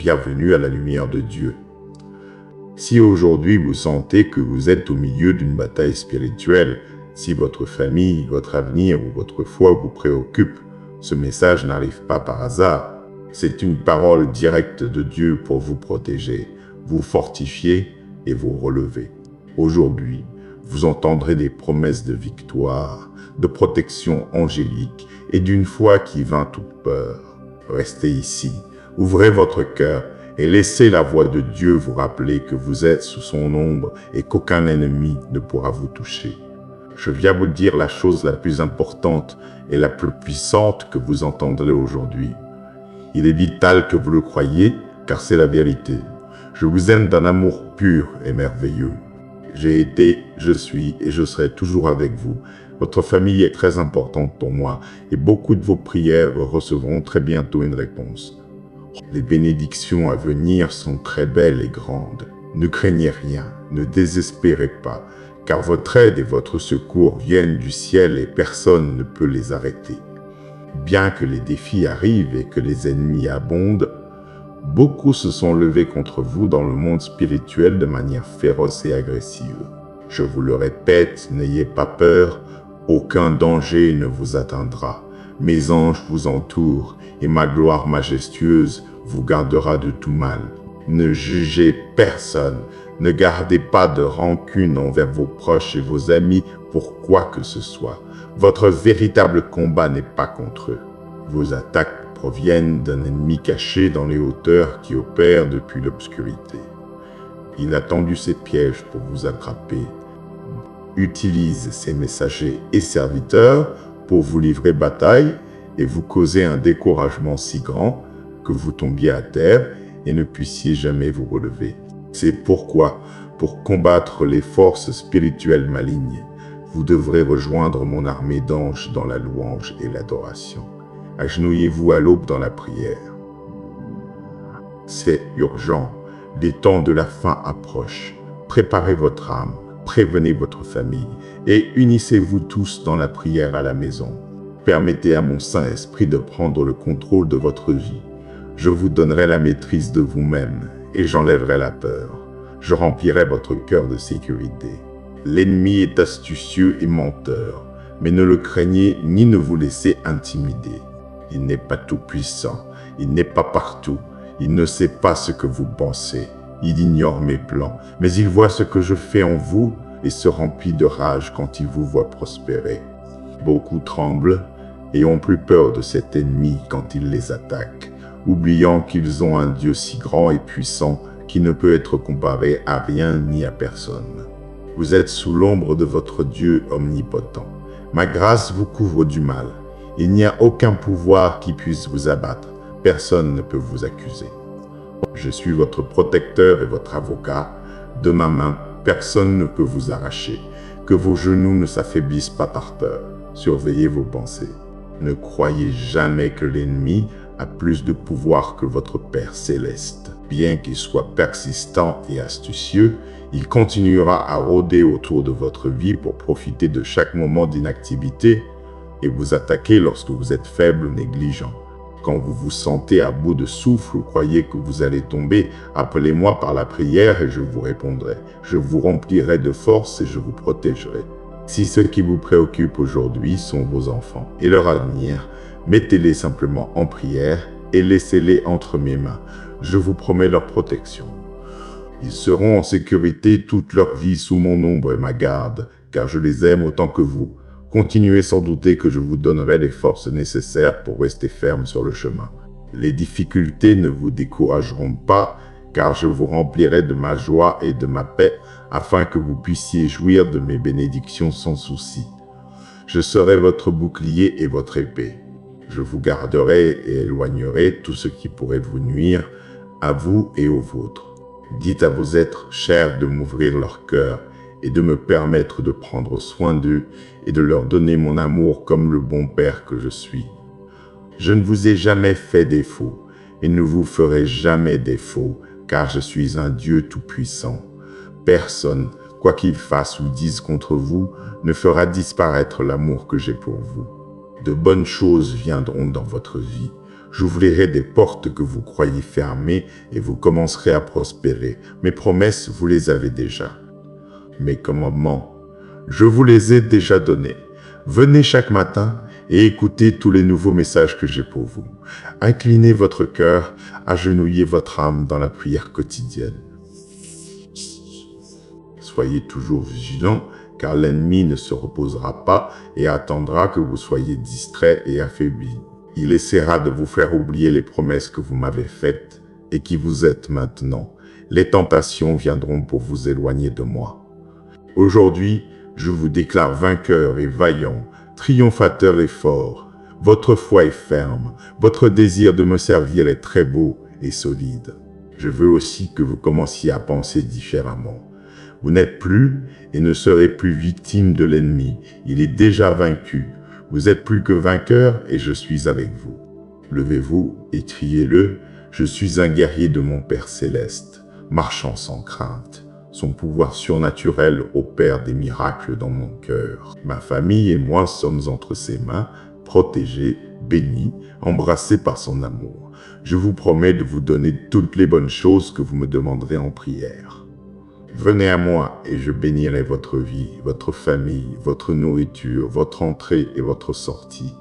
bienvenue à la lumière de Dieu. Si aujourd'hui vous sentez que vous êtes au milieu d'une bataille spirituelle, si votre famille, votre avenir ou votre foi vous préoccupe, ce message n'arrive pas par hasard. C'est une parole directe de Dieu pour vous protéger, vous fortifier et vous relever. Aujourd'hui, vous entendrez des promesses de victoire, de protection angélique et d'une foi qui vainc toute peur. Restez ici, ouvrez votre cœur et laissez la voix de Dieu vous rappeler que vous êtes sous son ombre et qu'aucun ennemi ne pourra vous toucher. Je viens vous dire la chose la plus importante et la plus puissante que vous entendrez aujourd'hui. Il est vital que vous le croyiez, car c'est la vérité. Je vous aime d'un amour pur et merveilleux. J'ai été, je suis et je serai toujours avec vous. Votre famille est très importante pour moi et beaucoup de vos prières recevront très bientôt une réponse. Les bénédictions à venir sont très belles et grandes. Ne craignez rien, ne désespérez pas, car votre aide et votre secours viennent du ciel et personne ne peut les arrêter. Bien que les défis arrivent et que les ennemis abondent, beaucoup se sont levés contre vous dans le monde spirituel de manière féroce et agressive. Je vous le répète, n'ayez pas peur, aucun danger ne vous atteindra. Mes anges vous entourent et ma gloire majestueuse vous gardera de tout mal. Ne jugez personne, ne gardez pas de rancune envers vos proches et vos amis pour quoi que ce soit. Votre véritable combat n'est pas contre eux. Vos attaques proviennent d'un ennemi caché dans les hauteurs qui opère depuis l'obscurité. Il a tendu ses pièges pour vous attraper. Utilise ses messagers et serviteurs pour vous livrer bataille et vous causer un découragement si grand que vous tombiez à terre et ne puissiez jamais vous relever. C'est pourquoi, pour combattre les forces spirituelles malignes, vous devrez rejoindre mon armée d'anges dans la louange et l'adoration. Agenouillez-vous à l'aube dans la prière. C'est urgent, les temps de la fin approchent. Préparez votre âme, prévenez votre famille et unissez-vous tous dans la prière à la maison. Permettez à mon Saint-Esprit de prendre le contrôle de votre vie. Je vous donnerai la maîtrise de vous-même et j'enlèverai la peur. Je remplirai votre cœur de sécurité. L'ennemi est astucieux et menteur, mais ne le craignez ni ne vous laissez intimider. Il n'est pas tout-puissant, il n'est pas partout, il ne sait pas ce que vous pensez, il ignore mes plans, mais il voit ce que je fais en vous et se remplit de rage quand il vous voit prospérer. Beaucoup tremblent et ont plus peur de cet ennemi quand il les attaque, oubliant qu'ils ont un Dieu si grand et puissant qui ne peut être comparé à rien ni à personne. Vous êtes sous l'ombre de votre Dieu omnipotent. Ma grâce vous couvre du mal. Il n'y a aucun pouvoir qui puisse vous abattre. Personne ne peut vous accuser. Je suis votre protecteur et votre avocat. De ma main, personne ne peut vous arracher. Que vos genoux ne s'affaiblissent pas par peur. Surveillez vos pensées. Ne croyez jamais que l'ennemi a plus de pouvoir que votre Père céleste. Bien qu'il soit persistant et astucieux, il continuera à rôder autour de votre vie pour profiter de chaque moment d'inactivité et vous attaquer lorsque vous êtes faible ou négligent. Quand vous vous sentez à bout de souffle ou croyez que vous allez tomber, appelez-moi par la prière et je vous répondrai. Je vous remplirai de force et je vous protégerai. Si ce qui vous préoccupe aujourd'hui sont vos enfants et leur avenir, mettez-les simplement en prière et laissez-les entre mes mains. Je vous promets leur protection. Ils seront en sécurité toute leur vie sous mon ombre et ma garde, car je les aime autant que vous. Continuez sans douter que je vous donnerai les forces nécessaires pour rester ferme sur le chemin. Les difficultés ne vous décourageront pas, car je vous remplirai de ma joie et de ma paix, afin que vous puissiez jouir de mes bénédictions sans souci. Je serai votre bouclier et votre épée. Je vous garderai et éloignerai tout ce qui pourrait vous nuire, à vous et aux vôtres. Dites à vos êtres chers de m'ouvrir leur cœur et de me permettre de prendre soin d'eux et de leur donner mon amour comme le bon Père que je suis. Je ne vous ai jamais fait défaut et ne vous ferai jamais défaut, car je suis un Dieu tout-puissant. Personne, quoi qu'il fasse ou dise contre vous, ne fera disparaître l'amour que j'ai pour vous. De bonnes choses viendront dans votre vie. J'ouvrirai des portes que vous croyez fermées et vous commencerez à prospérer. Mes promesses, vous les avez déjà. Mes commandements, je vous les ai déjà donnés. Venez chaque matin et écoutez tous les nouveaux messages que j'ai pour vous. Inclinez votre cœur, agenouillez votre âme dans la prière quotidienne. Soyez toujours vigilants, car l'ennemi ne se reposera pas et attendra que vous soyez distraits et affaiblis. Il essaiera de vous faire oublier les promesses que vous m'avez faites et qui vous êtes maintenant. Les tentations viendront pour vous éloigner de moi. Aujourd'hui, je vous déclare vainqueur et vaillant, triomphateur et fort. Votre foi est ferme, votre désir de me servir est très beau et solide. Je veux aussi que vous commenciez à penser différemment. Vous n'êtes plus et ne serez plus victime de l'ennemi. Il est déjà vaincu. Vous êtes plus que vainqueur et je suis avec vous. Levez-vous et criez-le. Je suis un guerrier de mon Père céleste, marchant sans crainte. Son pouvoir surnaturel opère des miracles dans mon cœur. Ma famille et moi sommes entre ses mains, protégés, bénis, embrassés par son amour. Je vous promets de vous donner toutes les bonnes choses que vous me demanderez en prière. Venez à moi et je bénirai votre vie, votre famille, votre nourriture, votre entrée et votre sortie.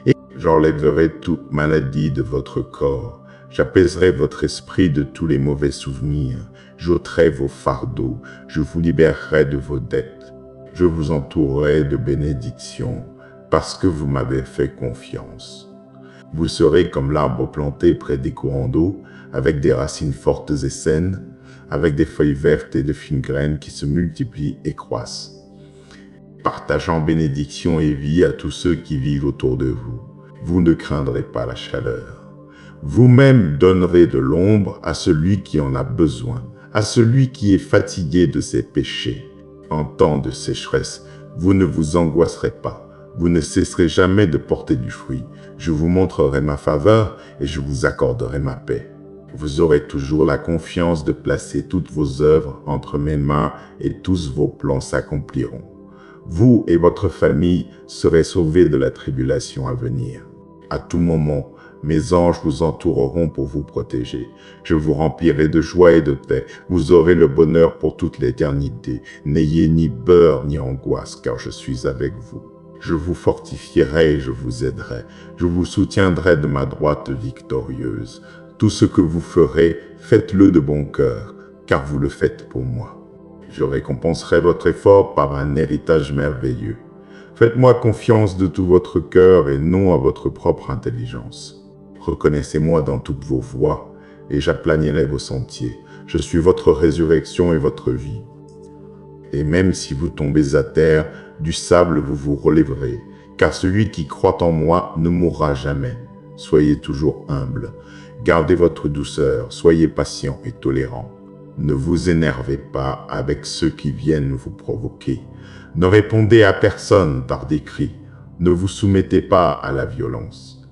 Et j'enlèverai toute maladie de votre corps. J'apaiserai votre esprit de tous les mauvais souvenirs. J'ôterai vos fardeaux. Je vous libérerai de vos dettes. Je vous entourerai de bénédictions parce que vous m'avez fait confiance. Vous serez comme l'arbre planté près des courants d'eau, avec des racines fortes et saines, avec des feuilles vertes et de fines graines qui se multiplient et croissent, partageant bénédiction et vie à tous ceux qui vivent autour de vous. Vous ne craindrez pas la chaleur. Vous-même donnerez de l'ombre à celui qui en a besoin, à celui qui est fatigué de ses péchés. En temps de sécheresse, vous ne vous angoisserez pas. Vous ne cesserez jamais de porter du fruit. Je vous montrerai ma faveur et je vous accorderai ma paix. Vous aurez toujours la confiance de placer toutes vos œuvres entre mes mains et tous vos plans s'accompliront. Vous et votre famille serez sauvés de la tribulation à venir. À tout moment, mes anges vous entoureront pour vous protéger. Je vous remplirai de joie et de paix. Vous aurez le bonheur pour toute l'éternité. N'ayez ni peur ni angoisse, car je suis avec vous. Je vous fortifierai et je vous aiderai. Je vous soutiendrai de ma droite victorieuse. Tout ce que vous ferez, faites-le de bon cœur, car vous le faites pour moi. Je récompenserai votre effort par un héritage merveilleux. Faites-moi confiance de tout votre cœur et non à votre propre intelligence. Reconnaissez-moi dans toutes vos voies et j'aplanirai vos sentiers. Je suis votre résurrection et votre vie. Et même si vous tombez à terre, du sable vous vous relèverez, car celui qui croit en moi ne mourra jamais. Soyez toujours humble. Gardez votre douceur, soyez patient et tolérant. Ne vous énervez pas avec ceux qui viennent vous provoquer. Ne répondez à personne par des cris. Ne vous soumettez pas à la violence.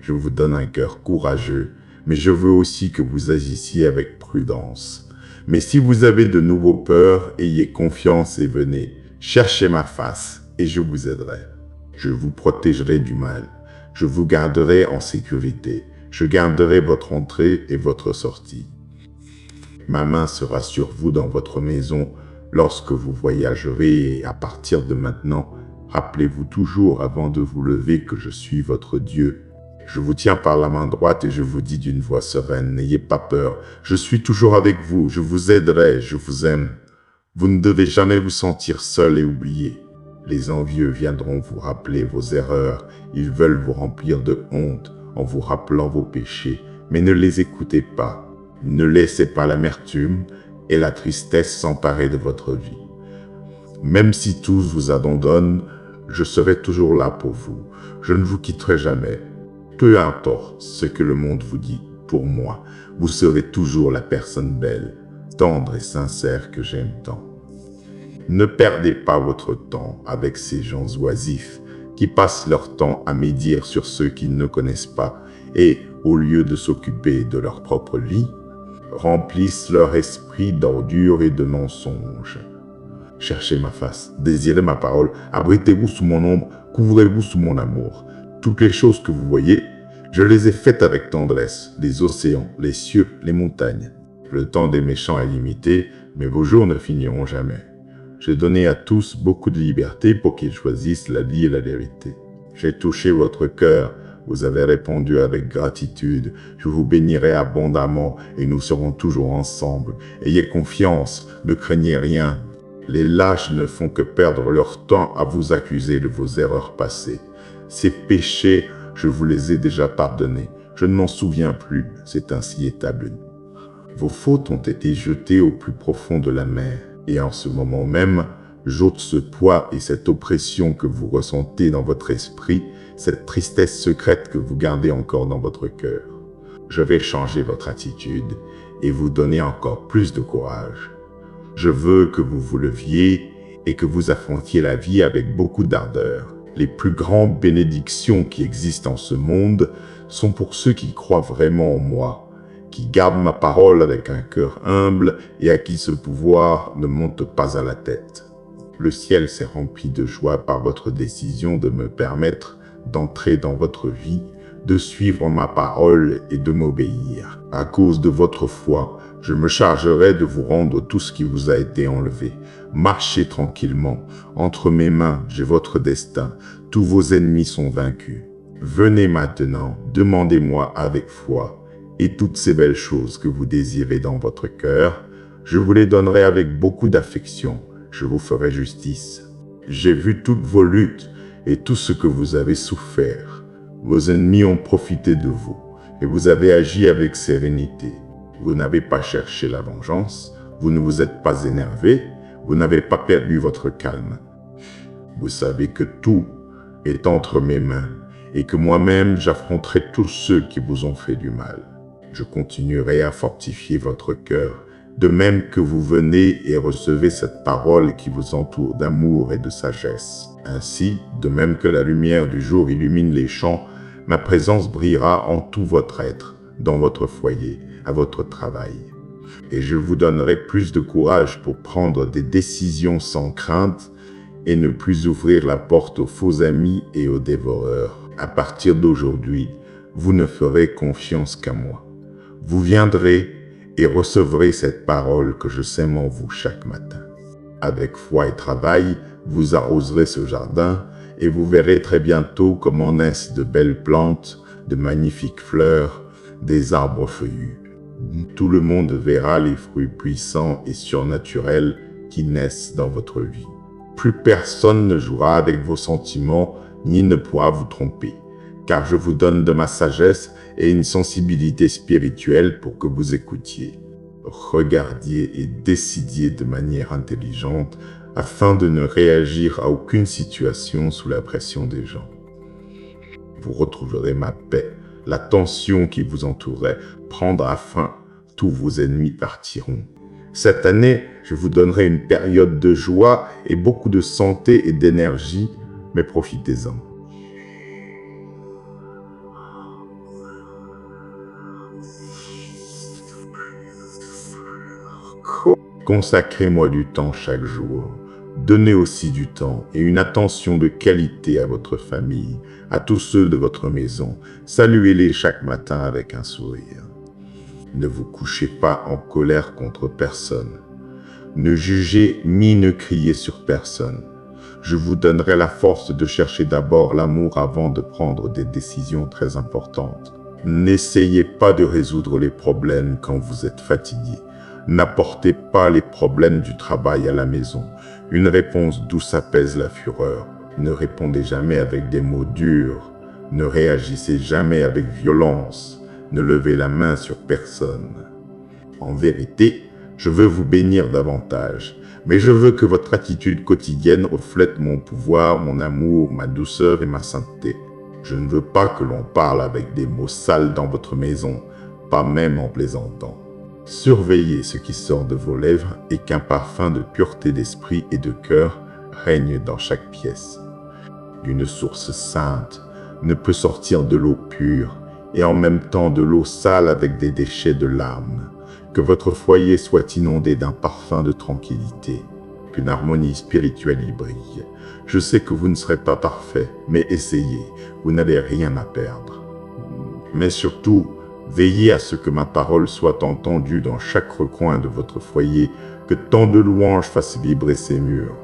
Je vous donne un cœur courageux, mais je veux aussi que vous agissiez avec prudence. Mais si vous avez de nouveau peur, ayez confiance et venez. Cherchez ma face et je vous aiderai. Je vous protégerai du mal. Je vous garderai en sécurité. Je garderai votre entrée et votre sortie. Ma main sera sur vous dans votre maison lorsque vous voyagerez et à partir de maintenant, rappelez-vous toujours avant de vous lever que je suis votre Dieu. Je vous tiens par la main droite et je vous dis d'une voix sereine, n'ayez pas peur, je suis toujours avec vous, je vous aiderai, je vous aime. Vous ne devez jamais vous sentir seul et oublié. Les envieux viendront vous rappeler vos erreurs, ils veulent vous remplir de honte en vous rappelant vos péchés, mais ne les écoutez pas. Ne laissez pas l'amertume et la tristesse s'emparer de votre vie. Même si tous vous abandonnent, je serai toujours là pour vous. Je ne vous quitterai jamais. Peu importe ce que le monde vous dit, pour moi, vous serez toujours la personne belle, tendre et sincère que j'aime tant. Ne perdez pas votre temps avec ces gens oisifs qui passent leur temps à médire sur ceux qu'ils ne connaissent pas et, au lieu de s'occuper de leur propre vie, remplissent leur esprit d'ordures et de mensonges. Cherchez ma face, désirez ma parole, abritez-vous sous mon ombre, couvrez-vous sous mon amour. Toutes les choses que vous voyez, Je les ai faites avec tendresse, les océans, les cieux, les montagnes. Le temps des méchants est limité, mais vos jours ne finiront jamais. J'ai donné à tous beaucoup de liberté pour qu'ils choisissent la vie et la vérité. J'ai touché votre cœur, vous avez répondu avec gratitude. Je vous bénirai abondamment et nous serons toujours ensemble. Ayez confiance, ne craignez rien. Les lâches ne font que perdre leur temps à vous accuser de vos erreurs passées. Ces péchés, je vous les ai déjà pardonnés. Je ne m'en souviens plus, c'est ainsi établi. Vos fautes ont été jetées au plus profond de la mer. Et en ce moment même, j'ôte ce poids et cette oppression que vous ressentez dans votre esprit, cette tristesse secrète que vous gardez encore dans votre cœur. Je vais changer votre attitude et vous donner encore plus de courage. Je veux que vous vous leviez et que vous affrontiez la vie avec beaucoup d'ardeur. Les plus grandes bénédictions qui existent en ce monde sont pour ceux qui croient vraiment en moi, qui gardent ma parole avec un cœur humble et à qui ce pouvoir ne monte pas à la tête. Le ciel s'est rempli de joie par votre décision de me permettre d'entrer dans votre vie, de suivre ma parole et de m'obéir. À cause de votre foi, je me chargerai de vous rendre tout ce qui vous a été enlevé. Marchez tranquillement. Entre mes mains, j'ai votre destin. Tous vos ennemis sont vaincus. Venez maintenant, demandez-moi avec foi. Et toutes ces belles choses que vous désirez dans votre cœur, je vous les donnerai avec beaucoup d'affection. Je vous ferai justice. J'ai vu toutes vos luttes et tout ce que vous avez souffert. Vos ennemis ont profité de vous et vous avez agi avec sérénité. Vous n'avez pas cherché la vengeance, vous ne vous êtes pas énervé, vous n'avez pas perdu votre calme. Vous savez que tout est entre mes mains et que moi-même j'affronterai tous ceux qui vous ont fait du mal. Je continuerai à fortifier votre cœur, de même que vous venez et recevez cette parole qui vous entoure d'amour et de sagesse. Ainsi, de même que la lumière du jour illumine les champs, ma présence brillera en tout votre être, dans votre foyer, à votre travail. Et je vous donnerai plus de courage pour prendre des décisions sans crainte et ne plus ouvrir la porte aux faux amis et aux dévoreurs. À partir d'aujourd'hui, vous ne ferez confiance qu'à moi. Vous viendrez et recevrez cette parole que je sème en vous chaque matin. Avec foi et travail, vous arroserez ce jardin et vous verrez très bientôt comment naissent de belles plantes, de magnifiques fleurs, des arbres feuillus. Tout le monde verra les fruits puissants et surnaturels qui naissent dans votre vie. Plus personne ne jouera avec vos sentiments ni ne pourra vous tromper, car je vous donne de ma sagesse et une sensibilité spirituelle pour que vous écoutiez, regardiez et décidiez de manière intelligente afin de ne réagir à aucune situation sous la pression des gens. Vous retrouverez ma paix, la tension qui vous entourait prendra fin, tous vos ennemis partiront. Cette année, je vous donnerai une période de joie et beaucoup de santé et d'énergie, mais profitez-en. Consacrez-moi du temps chaque jour. Donnez aussi du temps et une attention de qualité à votre famille, à tous ceux de votre maison. Saluez-les chaque matin avec un sourire. Ne vous couchez pas en colère contre personne. Ne jugez ni ne criez sur personne. Je vous donnerai la force de chercher d'abord l'amour avant de prendre des décisions très importantes. N'essayez pas de résoudre les problèmes quand vous êtes fatigué. N'apportez pas les problèmes du travail à la maison. Une réponse douce apaise la fureur. Ne répondez jamais avec des mots durs. Ne réagissez jamais avec violence. Ne levez la main sur personne. En vérité, je veux vous bénir davantage, mais je veux que votre attitude quotidienne reflète mon pouvoir, mon amour, ma douceur et ma sainteté. Je ne veux pas que l'on parle avec des mots sales dans votre maison, pas même en plaisantant. Surveillez ce qui sort de vos lèvres et qu'un parfum de pureté d'esprit et de cœur règne dans chaque pièce. D'une source sainte ne peut sortir de l'eau pure et en même temps de l'eau sale avec des déchets de l'âme. Que votre foyer soit inondé d'un parfum de tranquillité, qu'une harmonie spirituelle y brille. Je sais que vous ne serez pas parfait, mais essayez, vous n'avez rien à perdre. Mais surtout, veillez à ce que ma parole soit entendue dans chaque recoin de votre foyer, que tant de louanges fassent vibrer ces murs.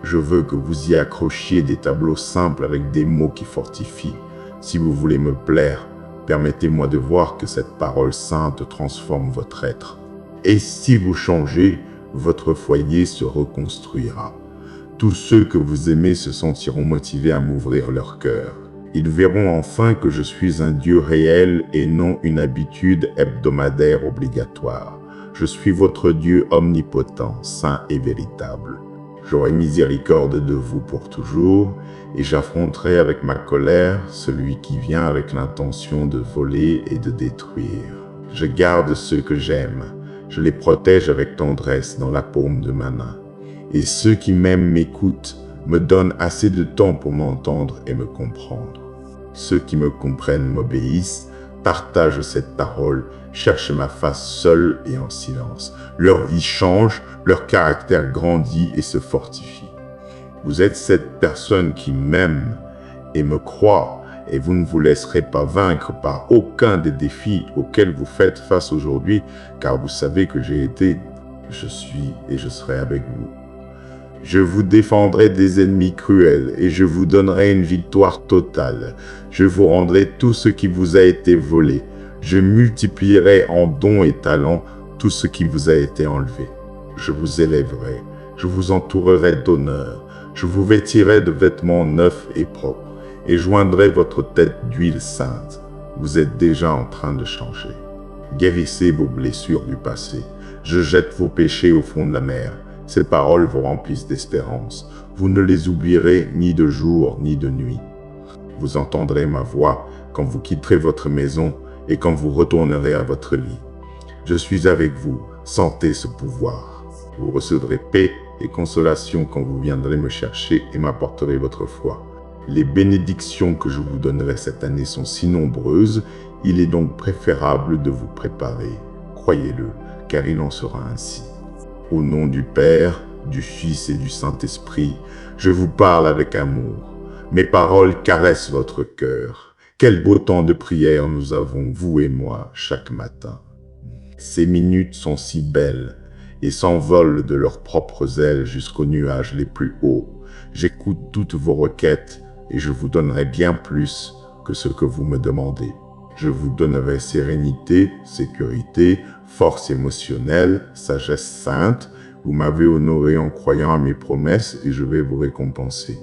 Je veux que vous y accrochiez des tableaux simples avec des mots qui fortifient. Si vous voulez me plaire, permettez-moi de voir que cette parole sainte transforme votre être. Et si vous changez, votre foyer se reconstruira. Tous ceux que vous aimez se sentiront motivés à m'ouvrir leur cœur. Ils verront enfin que je suis un Dieu réel et non une habitude hebdomadaire obligatoire. Je suis votre Dieu omnipotent, saint et véritable. J'aurai miséricorde de vous pour toujours, et j'affronterai avec ma colère celui qui vient avec l'intention de voler et de détruire. Je garde ceux que j'aime, je les protège avec tendresse dans la paume de ma main. Et ceux qui m'aiment m'écoutent, me donnent assez de temps pour m'entendre et me comprendre. Ceux qui me comprennent m'obéissent, partagent cette parole, cherchent ma face seule et en silence. Leur vie change, leur caractère grandit et se fortifie. Vous êtes cette personne qui m'aime et me croit, et vous ne vous laisserez pas vaincre par aucun des défis auxquels vous faites face aujourd'hui, car vous savez que j'ai été, je suis et je serai avec vous. Je vous défendrai des ennemis cruels et je vous donnerai une victoire totale. Je vous rendrai tout ce qui vous a été volé. Je multiplierai en dons et talents tout ce qui vous a été enlevé. Je vous élèverai, je vous entourerai d'honneur, je vous vêtirai de vêtements neufs et propres et joindrai votre tête d'huile sainte. Vous êtes déjà en train de changer. Guérissez vos blessures du passé. Je jette vos péchés au fond de la mer. Ces paroles vous remplissent d'espérance. Vous ne les oublierez ni de jour ni de nuit. Vous entendrez ma voix quand vous quitterez votre maison et quand vous retournerez à votre lit. Je suis avec vous, sentez ce pouvoir. Vous recevrez paix et consolation quand vous viendrez me chercher et m'apporterez votre foi. Les bénédictions que je vous donnerai cette année sont si nombreuses, il est donc préférable de vous préparer. Croyez-le, car il en sera ainsi. Au nom du Père, du Fils et du Saint-Esprit, je vous parle avec amour. Mes paroles caressent votre cœur. Quel beau temps de prière nous avons, vous et moi, chaque matin. Ces minutes sont si belles et s'envolent de leurs propres ailes jusqu'aux nuages les plus hauts. J'écoute toutes vos requêtes et je vous donnerai bien plus que ce que vous me demandez. Je vous donnerai sérénité, sécurité, force émotionnelle, sagesse sainte. Vous m'avez honoré en croyant à mes promesses et je vais vous récompenser.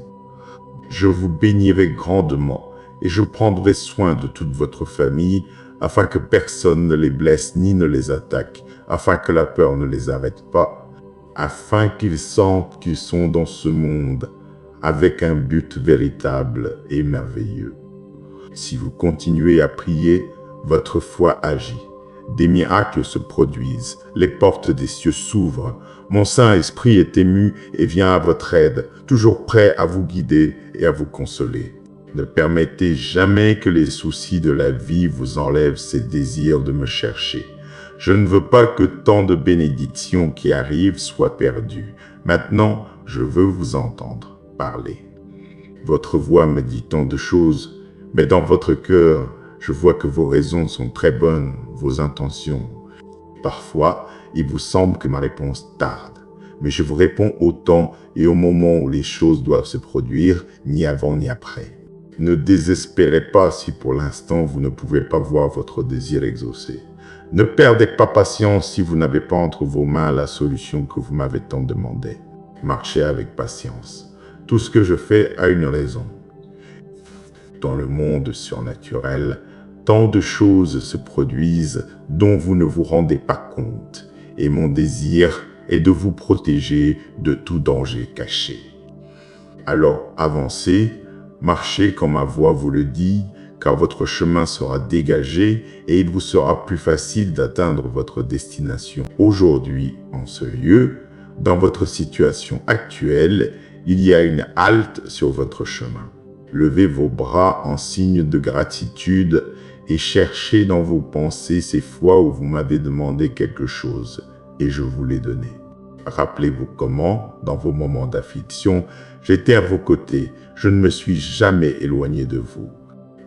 Je vous bénirai grandement et je prendrai soin de toute votre famille afin que personne ne les blesse ni ne les attaque, afin que la peur ne les arrête pas, afin qu'ils sentent qu'ils sont dans ce monde avec un but véritable et merveilleux. Si vous continuez à prier, votre foi agit. Des miracles se produisent, les portes des cieux s'ouvrent. Mon Saint-Esprit est ému et vient à votre aide, toujours prêt à vous guider et à vous consoler. Ne permettez jamais que les soucis de la vie vous enlèvent ces désirs de me chercher. Je ne veux pas que tant de bénédictions qui arrivent soient perdues. Maintenant, je veux vous entendre parler. Votre voix me dit tant de choses, mais dans votre cœur, je vois que vos raisons sont très bonnes, vos intentions. Parfois, il vous semble que ma réponse tarde, mais je vous réponds au temps et au moment où les choses doivent se produire, ni avant ni après. Ne désespérez pas si pour l'instant vous ne pouvez pas voir votre désir exaucé. Ne perdez pas patience si vous n'avez pas entre vos mains la solution que vous m'avez tant demandé. Marchez avec patience. Tout ce que je fais a une raison. Dans le monde surnaturel, tant de choses se produisent dont vous ne vous rendez pas compte, et mon désir est de vous protéger de tout danger caché. Alors avancez, marchez comme ma voix vous le dit, car votre chemin sera dégagé et il vous sera plus facile d'atteindre votre destination. Aujourd'hui, en ce lieu, dans votre situation actuelle, il y a une halte sur votre chemin. Levez vos bras en signe de gratitude et cherchez dans vos pensées ces fois où vous m'avez demandé quelque chose et je vous l'ai donné. Rappelez-vous comment, dans vos moments d'affliction, j'étais à vos côtés, je ne me suis jamais éloigné de vous.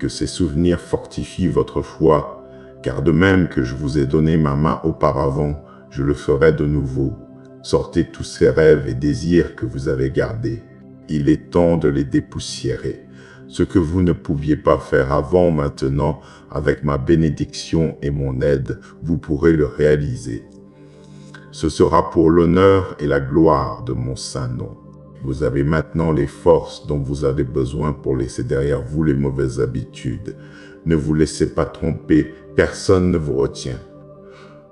que ces souvenirs fortifient votre foi, car de même que je vous ai donné ma main auparavant, je le ferai de nouveau. Sortez tous ces rêves et désirs que vous avez gardés. Il est temps de les dépoussiérer. Ce que vous ne pouviez pas faire avant, maintenant, avec ma bénédiction et mon aide, vous pourrez le réaliser. Ce sera pour l'honneur et la gloire de mon saint nom. Vous avez maintenant les forces dont vous avez besoin pour laisser derrière vous les mauvaises habitudes. Ne vous laissez pas tromper, personne ne vous retient.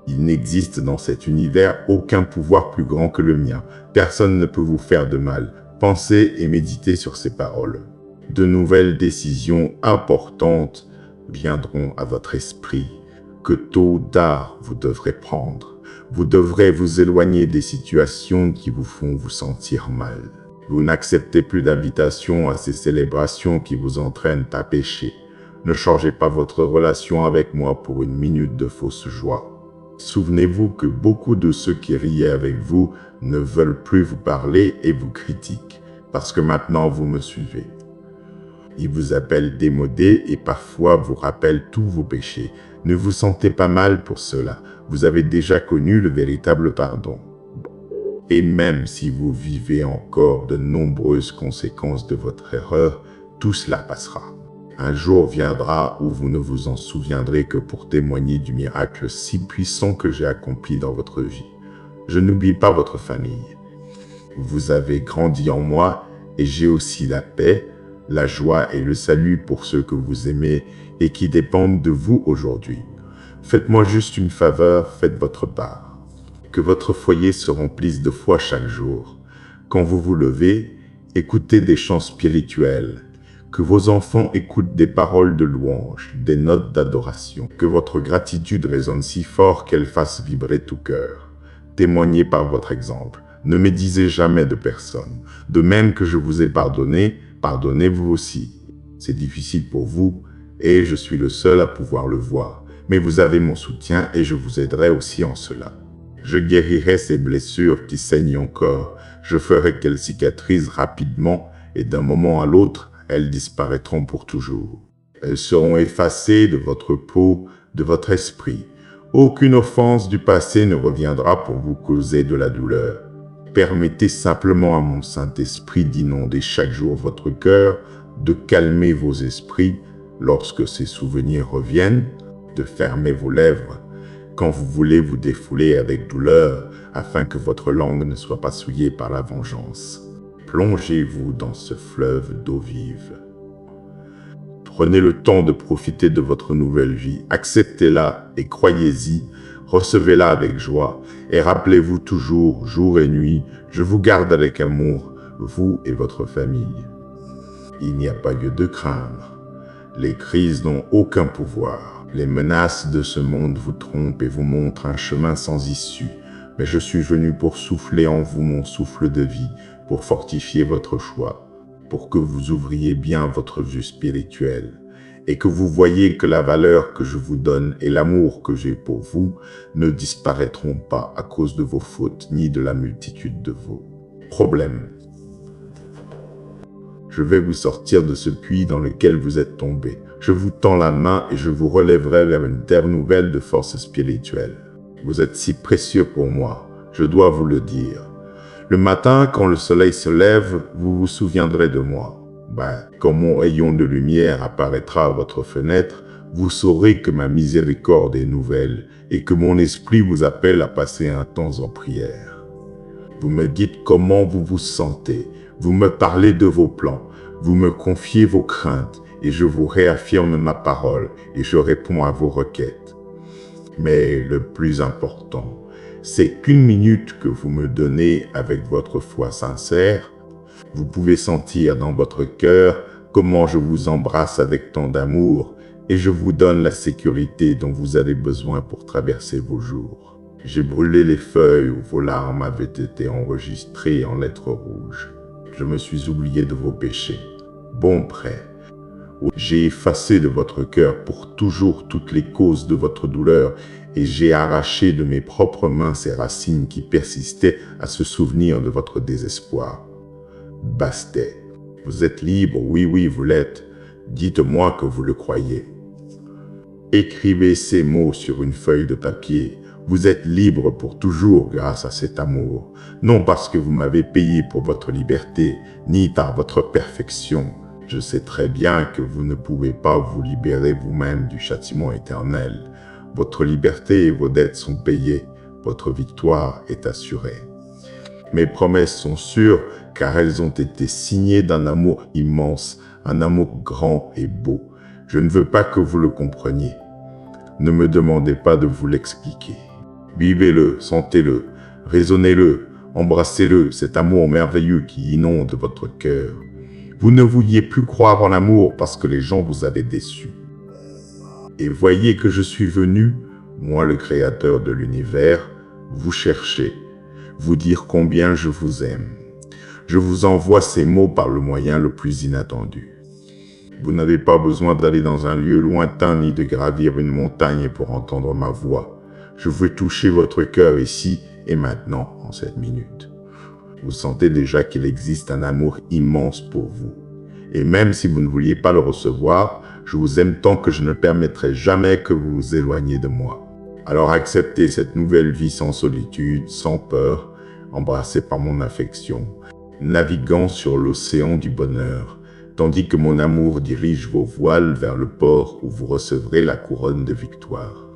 Il n'existe dans cet univers aucun pouvoir plus grand que le mien. Personne ne peut vous faire de mal. Pensez et méditez sur ces paroles. De nouvelles décisions importantes viendront à votre esprit, que tôt ou tard vous devrez prendre. Vous devrez vous éloigner des situations qui vous font vous sentir mal. Vous n'acceptez plus d'invitations à ces célébrations qui vous entraînent à pécher. Ne changez pas votre relation avec moi pour une minute de fausse joie. Souvenez-vous que beaucoup de ceux qui riaient avec vous ne veulent plus vous parler et vous critiquent, parce que maintenant vous me suivez. Ils vous appellent démodé et parfois vous rappellent tous vos péchés. Ne vous sentez pas mal pour cela. Vous avez déjà connu le véritable pardon. Et même si vous vivez encore de nombreuses conséquences de votre erreur, tout cela passera. Un jour viendra où vous ne vous en souviendrez que pour témoigner du miracle si puissant que j'ai accompli dans votre vie. Je n'oublie pas votre famille. Vous avez grandi en moi et j'ai aussi la paix, la joie et le salut pour ceux que vous aimez et qui dépendent de vous aujourd'hui. Faites-moi juste une faveur, faites votre part. Que votre foyer se remplisse de foi chaque jour. Quand vous vous levez, écoutez des chants spirituels. Que vos enfants écoutent des paroles de louange, des notes d'adoration. Que votre gratitude résonne si fort qu'elle fasse vibrer tout cœur. Témoignez par votre exemple. Ne médisez jamais de personne. De même que je vous ai pardonné, pardonnez-vous aussi. C'est difficile pour vous et je suis le seul à pouvoir le voir. Mais vous avez mon soutien et je vous aiderai aussi en cela. Je guérirai ces blessures qui saignent encore. Je ferai qu'elles cicatrisent rapidement et d'un moment à l'autre, elles disparaîtront pour toujours. Elles seront effacées de votre peau, de votre esprit. Aucune offense du passé ne reviendra pour vous causer de la douleur. Permettez simplement à mon Saint-Esprit d'inonder chaque jour votre cœur, de calmer vos esprits lorsque ces souvenirs reviennent, de fermer vos lèvres quand vous voulez vous défouler avec douleur afin que votre langue ne soit pas souillée par la vengeance. Plongez-vous dans ce fleuve d'eau vive. Prenez le temps de profiter de votre nouvelle vie, acceptez-la et croyez-y, recevez-la avec joie et rappelez-vous toujours, jour et nuit, je vous garde avec amour, vous et votre famille. Il n'y a pas lieu de craindre. Les crises n'ont aucun pouvoir. Les menaces de ce monde vous trompent et vous montrent un chemin sans issue. Mais je suis venu pour souffler en vous mon souffle de vie, pour fortifier votre choix, pour que vous ouvriez bien votre vue spirituelle et que vous voyiez que la valeur que je vous donne et l'amour que j'ai pour vous ne disparaîtront pas à cause de vos fautes ni de la multitude de vos problèmes. Je vais vous sortir de ce puits dans lequel vous êtes tombé. Je vous tends la main et je vous relèverai vers une terre nouvelle de force spirituelle. Vous êtes si précieux pour moi, je dois vous le dire. Le matin, quand le soleil se lève, vous vous souviendrez de moi. Quand mon rayon de lumière apparaîtra à votre fenêtre, vous saurez que ma miséricorde est nouvelle et que mon esprit vous appelle à passer un temps en prière. Vous me dites comment vous vous sentez, vous me parlez de vos plans, vous me confiez vos craintes et je vous réaffirme ma parole et je réponds à vos requêtes. Mais le plus important, c'est qu'une minute que vous me donnez avec votre foi sincère, vous pouvez sentir dans votre cœur comment je vous embrasse avec tant d'amour et je vous donne la sécurité dont vous avez besoin pour traverser vos jours. J'ai brûlé les feuilles où vos larmes avaient été enregistrées en lettres rouges. Je me suis oublié de vos péchés. Bon prêt. J'ai effacé de votre cœur pour toujours toutes les causes de votre douleur et j'ai arraché de mes propres mains ces racines qui persistaient à se souvenir de votre désespoir. Bastet. Vous êtes libre, oui, vous l'êtes. Dites-moi que vous le croyez. Écrivez ces mots sur une feuille de papier. Vous êtes libre pour toujours grâce à cet amour, non parce que vous m'avez payé pour votre liberté, ni par votre perfection. Je sais très bien que vous ne pouvez pas vous libérer vous-même du châtiment éternel. Votre liberté et vos dettes sont payées. Votre victoire est assurée. Mes promesses sont sûres car elles ont été signées d'un amour immense, un amour grand et beau. Je ne veux pas que vous le compreniez. Ne me demandez pas de vous l'expliquer. Vivez-le, sentez-le, raisonnez-le, embrassez-le, cet amour merveilleux qui inonde votre cœur. Vous ne vouliez plus croire en l'amour parce que les gens vous avaient déçu. Et voyez que je suis venu, moi le créateur de l'univers, vous chercher, vous dire combien je vous aime. Je vous envoie ces mots par le moyen le plus inattendu. Vous n'avez pas besoin d'aller dans un lieu lointain ni de gravir une montagne pour entendre ma voix. Je veux toucher votre cœur ici et maintenant, en cette minute. Vous sentez déjà qu'il existe un amour immense pour vous. Et même si vous ne vouliez pas le recevoir, je vous aime tant que je ne permettrai jamais que vous vous éloigniez de moi. Alors acceptez cette nouvelle vie sans solitude, sans peur, embrassée par mon affection, naviguant sur l'océan du bonheur, tandis que mon amour dirige vos voiles vers le port où vous recevrez la couronne de victoire.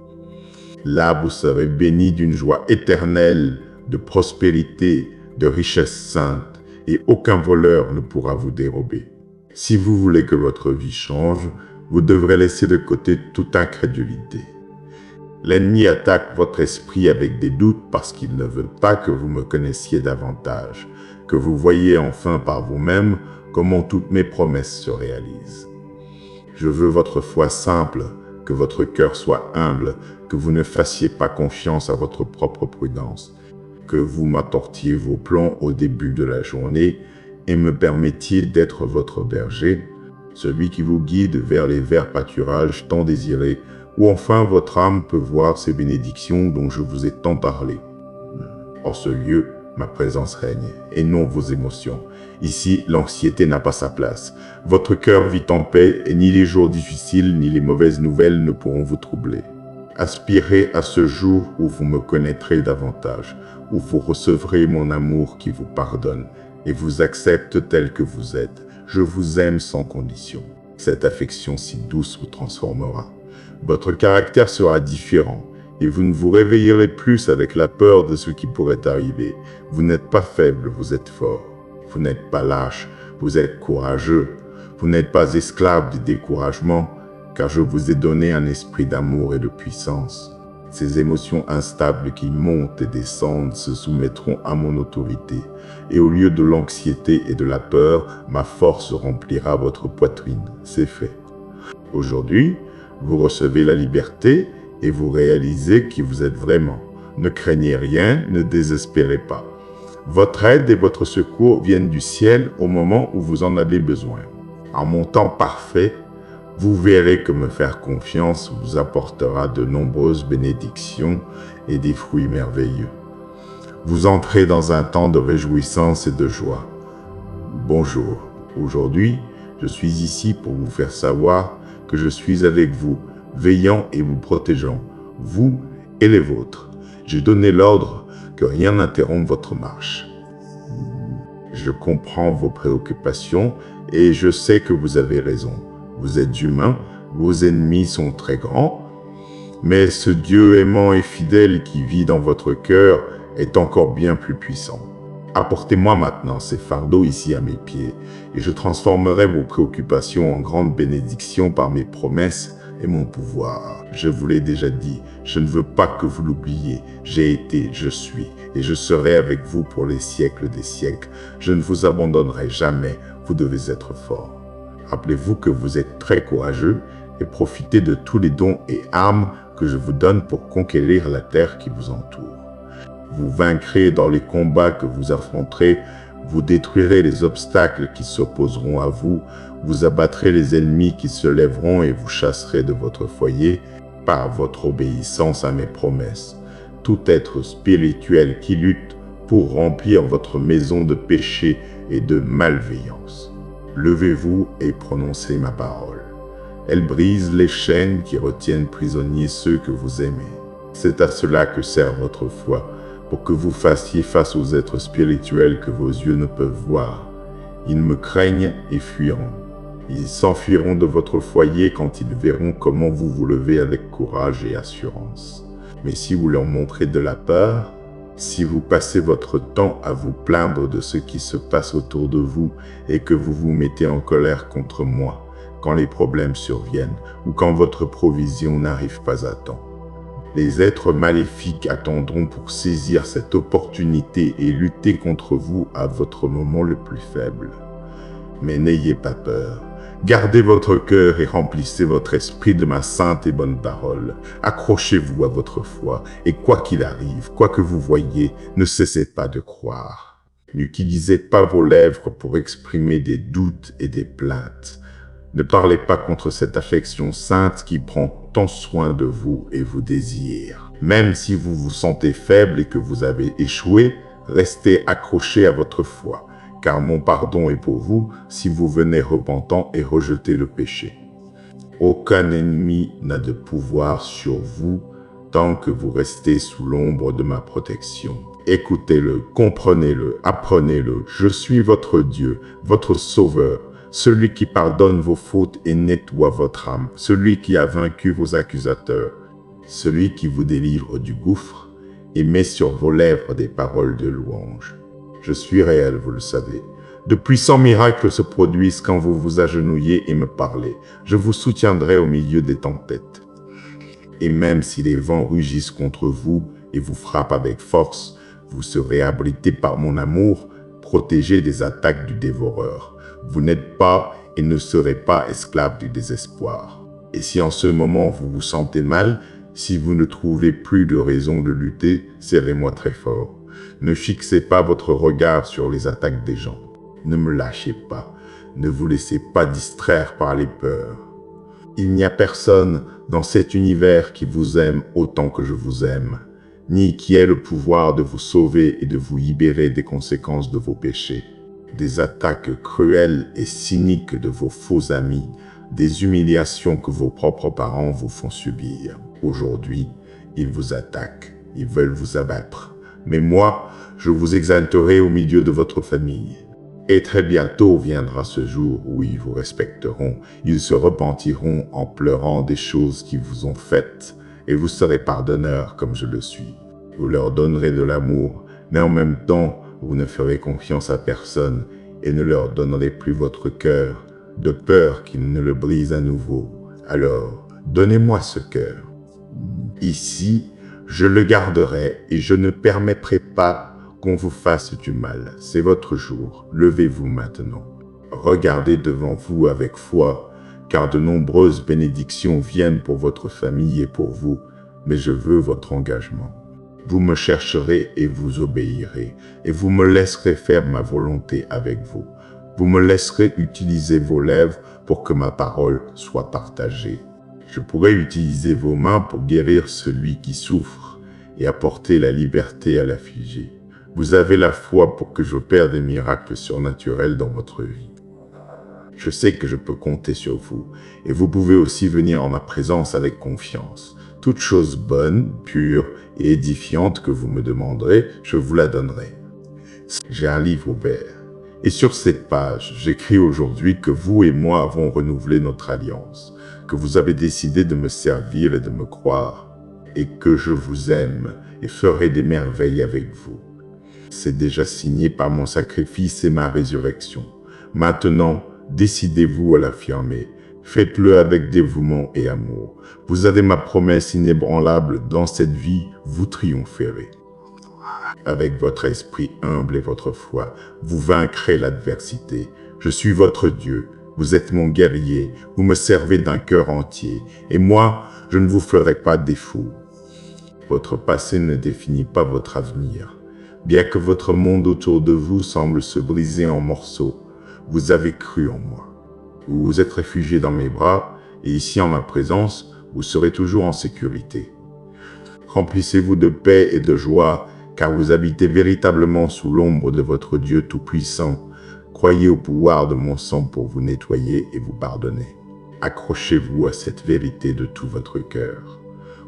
Là, vous serez bénis d'une joie éternelle, de prospérité, de richesse sainte, et aucun voleur ne pourra vous dérober. Si vous voulez que votre vie change, vous devrez laisser de côté toute incrédulité. L'ennemi attaque votre esprit avec des doutes parce qu'il ne veut pas que vous me connaissiez davantage, que vous voyiez enfin par vous-même comment toutes mes promesses se réalisent. Je veux votre foi simple, que votre cœur soit humble, que vous ne fassiez pas confiance à votre propre prudence, que vous m'apportiez vos plans au début de la journée et me permettiez d'être votre berger, celui qui vous guide vers les verts pâturages tant désirés, où enfin votre âme peut voir ces bénédictions dont je vous ai tant parlé. En ce lieu, ma présence règne, et non vos émotions. Ici, l'anxiété n'a pas sa place. Votre cœur vit en paix, et ni les jours difficiles, ni les mauvaises nouvelles ne pourront vous troubler. Aspirez à ce jour où vous me connaîtrez davantage, où vous recevrez mon amour qui vous pardonne, et vous accepte tel que vous êtes. Je vous aime sans condition. Cette affection si douce vous transformera. Votre caractère sera différent, et vous ne vous réveillerez plus avec la peur de ce qui pourrait arriver. Vous n'êtes pas faible, vous êtes fort. Vous n'êtes pas lâche, vous êtes courageux. Vous n'êtes pas esclave du découragement, car je vous ai donné un esprit d'amour et de puissance. Ces émotions instables qui montent et descendent se soumettront à mon autorité, et au lieu de l'anxiété et de la peur, ma force remplira votre poitrine. C'est fait. Aujourd'hui, vous recevez la liberté et vous réalisez qui vous êtes vraiment. Ne craignez rien, ne désespérez pas. Votre aide et votre secours viennent du ciel au moment où vous en avez besoin. En mon temps parfait, vous verrez que me faire confiance vous apportera de nombreuses bénédictions et des fruits merveilleux. Vous entrez dans un temps de réjouissance et de joie. Bonjour. Aujourd'hui, je suis ici pour vous faire savoir que je suis avec vous, veillant et vous protégeant, vous et les vôtres. J'ai donné l'ordre que rien n'interrompe votre marche. Je comprends vos préoccupations et je sais que vous avez raison. Vous êtes humain, vos ennemis sont très grands, mais ce Dieu aimant et fidèle qui vit dans votre cœur est encore bien plus puissant. Apportez-moi maintenant ces fardeaux ici à mes pieds, et je transformerai vos préoccupations en grandes bénédictions par mes promesses et mon pouvoir. Je vous l'ai déjà dit, je ne veux pas que vous l'oubliez. J'ai été, je suis, et je serai avec vous pour les siècles des siècles. Je ne vous abandonnerai jamais, vous devez être fort. Rappelez-vous que vous êtes très courageux et profitez de tous les dons et armes que je vous donne pour conquérir la terre qui vous entoure. Vous vaincrez dans les combats que vous affronterez, vous détruirez les obstacles qui s'opposeront à vous, vous abattrez les ennemis qui se lèveront et vous chasserez de votre foyer par votre obéissance à mes promesses. Tout être spirituel qui lutte pour remplir votre maison de péché et de malveillance. Levez-vous et prononcez ma parole. Elle brise les chaînes qui retiennent prisonniers ceux que vous aimez. C'est à cela que sert votre foi, pour que vous fassiez face aux êtres spirituels que vos yeux ne peuvent voir. Ils me craignent et fuiront. Ils s'enfuiront de votre foyer quand ils verront comment vous vous levez avec courage et assurance. Mais si vous leur montrez de la peur, si vous passez votre temps à vous plaindre de ce qui se passe autour de vous et que vous vous mettez en colère contre moi quand les problèmes surviennent ou quand votre provision n'arrive pas à temps, les êtres maléfiques attendront pour saisir cette opportunité et lutter contre vous à votre moment le plus faible. Mais n'ayez pas peur. Gardez votre cœur et remplissez votre esprit de ma sainte et bonne parole. Accrochez-vous à votre foi, et quoi qu'il arrive, quoi que vous voyez, ne cessez pas de croire. N'utilisez pas vos lèvres pour exprimer des doutes et des plaintes. Ne parlez pas contre cette affection sainte qui prend tant soin de vous et vous désire. Même si vous vous sentez faible et que vous avez échoué, restez accrochés à votre foi. Car mon pardon est pour vous si vous venez repentant et rejetez le péché. Aucun ennemi n'a de pouvoir sur vous tant que vous restez sous l'ombre de ma protection. Écoutez-le, comprenez-le, apprenez-le. Je suis votre Dieu, votre Sauveur, celui qui pardonne vos fautes et nettoie votre âme, celui qui a vaincu vos accusateurs, celui qui vous délivre du gouffre et met sur vos lèvres des paroles de louange. Je suis réel, vous le savez. De puissants miracles se produisent quand vous vous agenouillez et me parlez. Je vous soutiendrai au milieu des tempêtes. Et même si les vents rugissent contre vous et vous frappent avec force, vous serez abrité par mon amour, protégé des attaques du dévoreur. Vous n'êtes pas et ne serez pas esclave du désespoir. Et si en ce moment vous vous sentez mal, si vous ne trouvez plus de raison de lutter, serrez-moi très fort. Ne fixez pas votre regard sur les attaques des gens. Ne me lâchez pas. Ne vous laissez pas distraire par les peurs. Il n'y a personne dans cet univers qui vous aime autant que je vous aime, ni qui ait le pouvoir de vous sauver et de vous libérer des conséquences de vos péchés, des attaques cruelles et cyniques de vos faux amis, des humiliations que vos propres parents vous font subir. Aujourd'hui, ils vous attaquent, ils veulent vous abattre. Mais moi, je vous exalterai au milieu de votre famille. Et très bientôt viendra ce jour où ils vous respecteront. Ils se repentiront en pleurant des choses qu'ils vous ont faites, et vous serez pardonneur comme je le suis. Vous leur donnerez de l'amour, mais en même temps, vous ne ferez confiance à personne et ne leur donnerez plus votre cœur, de peur qu'ils ne le brisent à nouveau. Alors, donnez-moi ce cœur. Ici, je le garderai et je ne permettrai pas qu'on vous fasse du mal. C'est votre jour. Levez-vous maintenant. Regardez devant vous avec foi, car de nombreuses bénédictions viennent pour votre famille et pour vous, mais je veux votre engagement. Vous me chercherez et vous obéirez, et vous me laisserez faire ma volonté avec vous. Vous me laisserez utiliser vos lèvres pour que ma parole soit partagée. Je pourrais utiliser vos mains pour guérir celui qui souffre et apporter la liberté à l'affligé. Vous avez la foi pour que j'opère des miracles surnaturels dans votre vie. Je sais que je peux compter sur vous, et vous pouvez aussi venir en ma présence avec confiance. Toute chose bonne, pure et édifiante que vous me demanderez, je vous la donnerai. J'ai un livre ouvert, et sur cette page, j'écris aujourd'hui que vous et moi avons renouvelé notre alliance, que vous avez décidé de me servir et de me croire, et que je vous aime et ferai des merveilles avec vous. C'est déjà signé par mon sacrifice et ma résurrection. Maintenant, décidez-vous à l'affirmer. Faites-le avec dévouement et amour. Vous avez ma promesse inébranlable, dans cette vie, vous triompherez. Avec votre esprit humble et votre foi, vous vaincrez l'adversité. Je suis votre Dieu, vous êtes mon guerrier, vous me servez d'un cœur entier, et moi, je ne vous ferai pas défaut. Votre passé ne définit pas votre avenir. Bien que votre monde autour de vous semble se briser en morceaux, vous avez cru en moi. Vous vous êtes réfugié dans mes bras, et ici en ma présence, vous serez toujours en sécurité. Remplissez-vous de paix et de joie, car vous habitez véritablement sous l'ombre de votre Dieu Tout-Puissant, Croyez au pouvoir de mon sang pour vous nettoyer et vous pardonner. Accrochez-vous à cette vérité de tout votre cœur.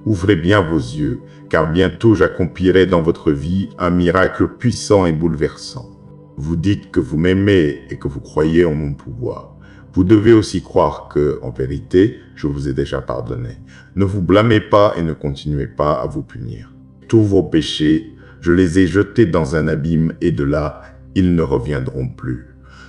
Ouvrez bien vos yeux, car bientôt j'accomplirai dans votre vie un miracle puissant et bouleversant. Vous dites que vous m'aimez et que vous croyez en mon pouvoir. Vous devez aussi croire que, en vérité, je vous ai déjà pardonné. Ne vous blâmez pas et ne continuez pas à vous punir. Tous vos péchés, je les ai jetés dans un abîme et de là, ils ne reviendront plus.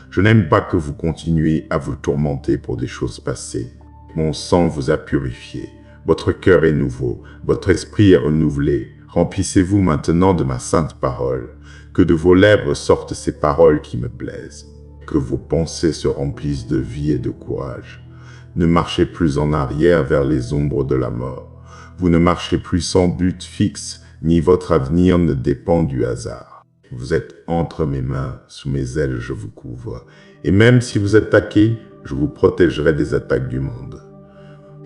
Je n'aime pas que vous continuiez à vous tourmenter pour des choses passées. Mon sang vous a purifié. Votre cœur est nouveau. Votre esprit est renouvelé. Remplissez-vous maintenant de ma sainte parole. Que de vos lèvres sortent ces paroles qui me plaisent. Que vos pensées se remplissent de vie et de courage. Ne marchez plus en arrière vers les ombres de la mort. Vous ne marchez plus sans but fixe, ni votre avenir ne dépend du hasard. Vous êtes entre mes mains, sous mes ailes je vous couvre. Et même si vous êtes attaqué, je vous protégerai des attaques du monde.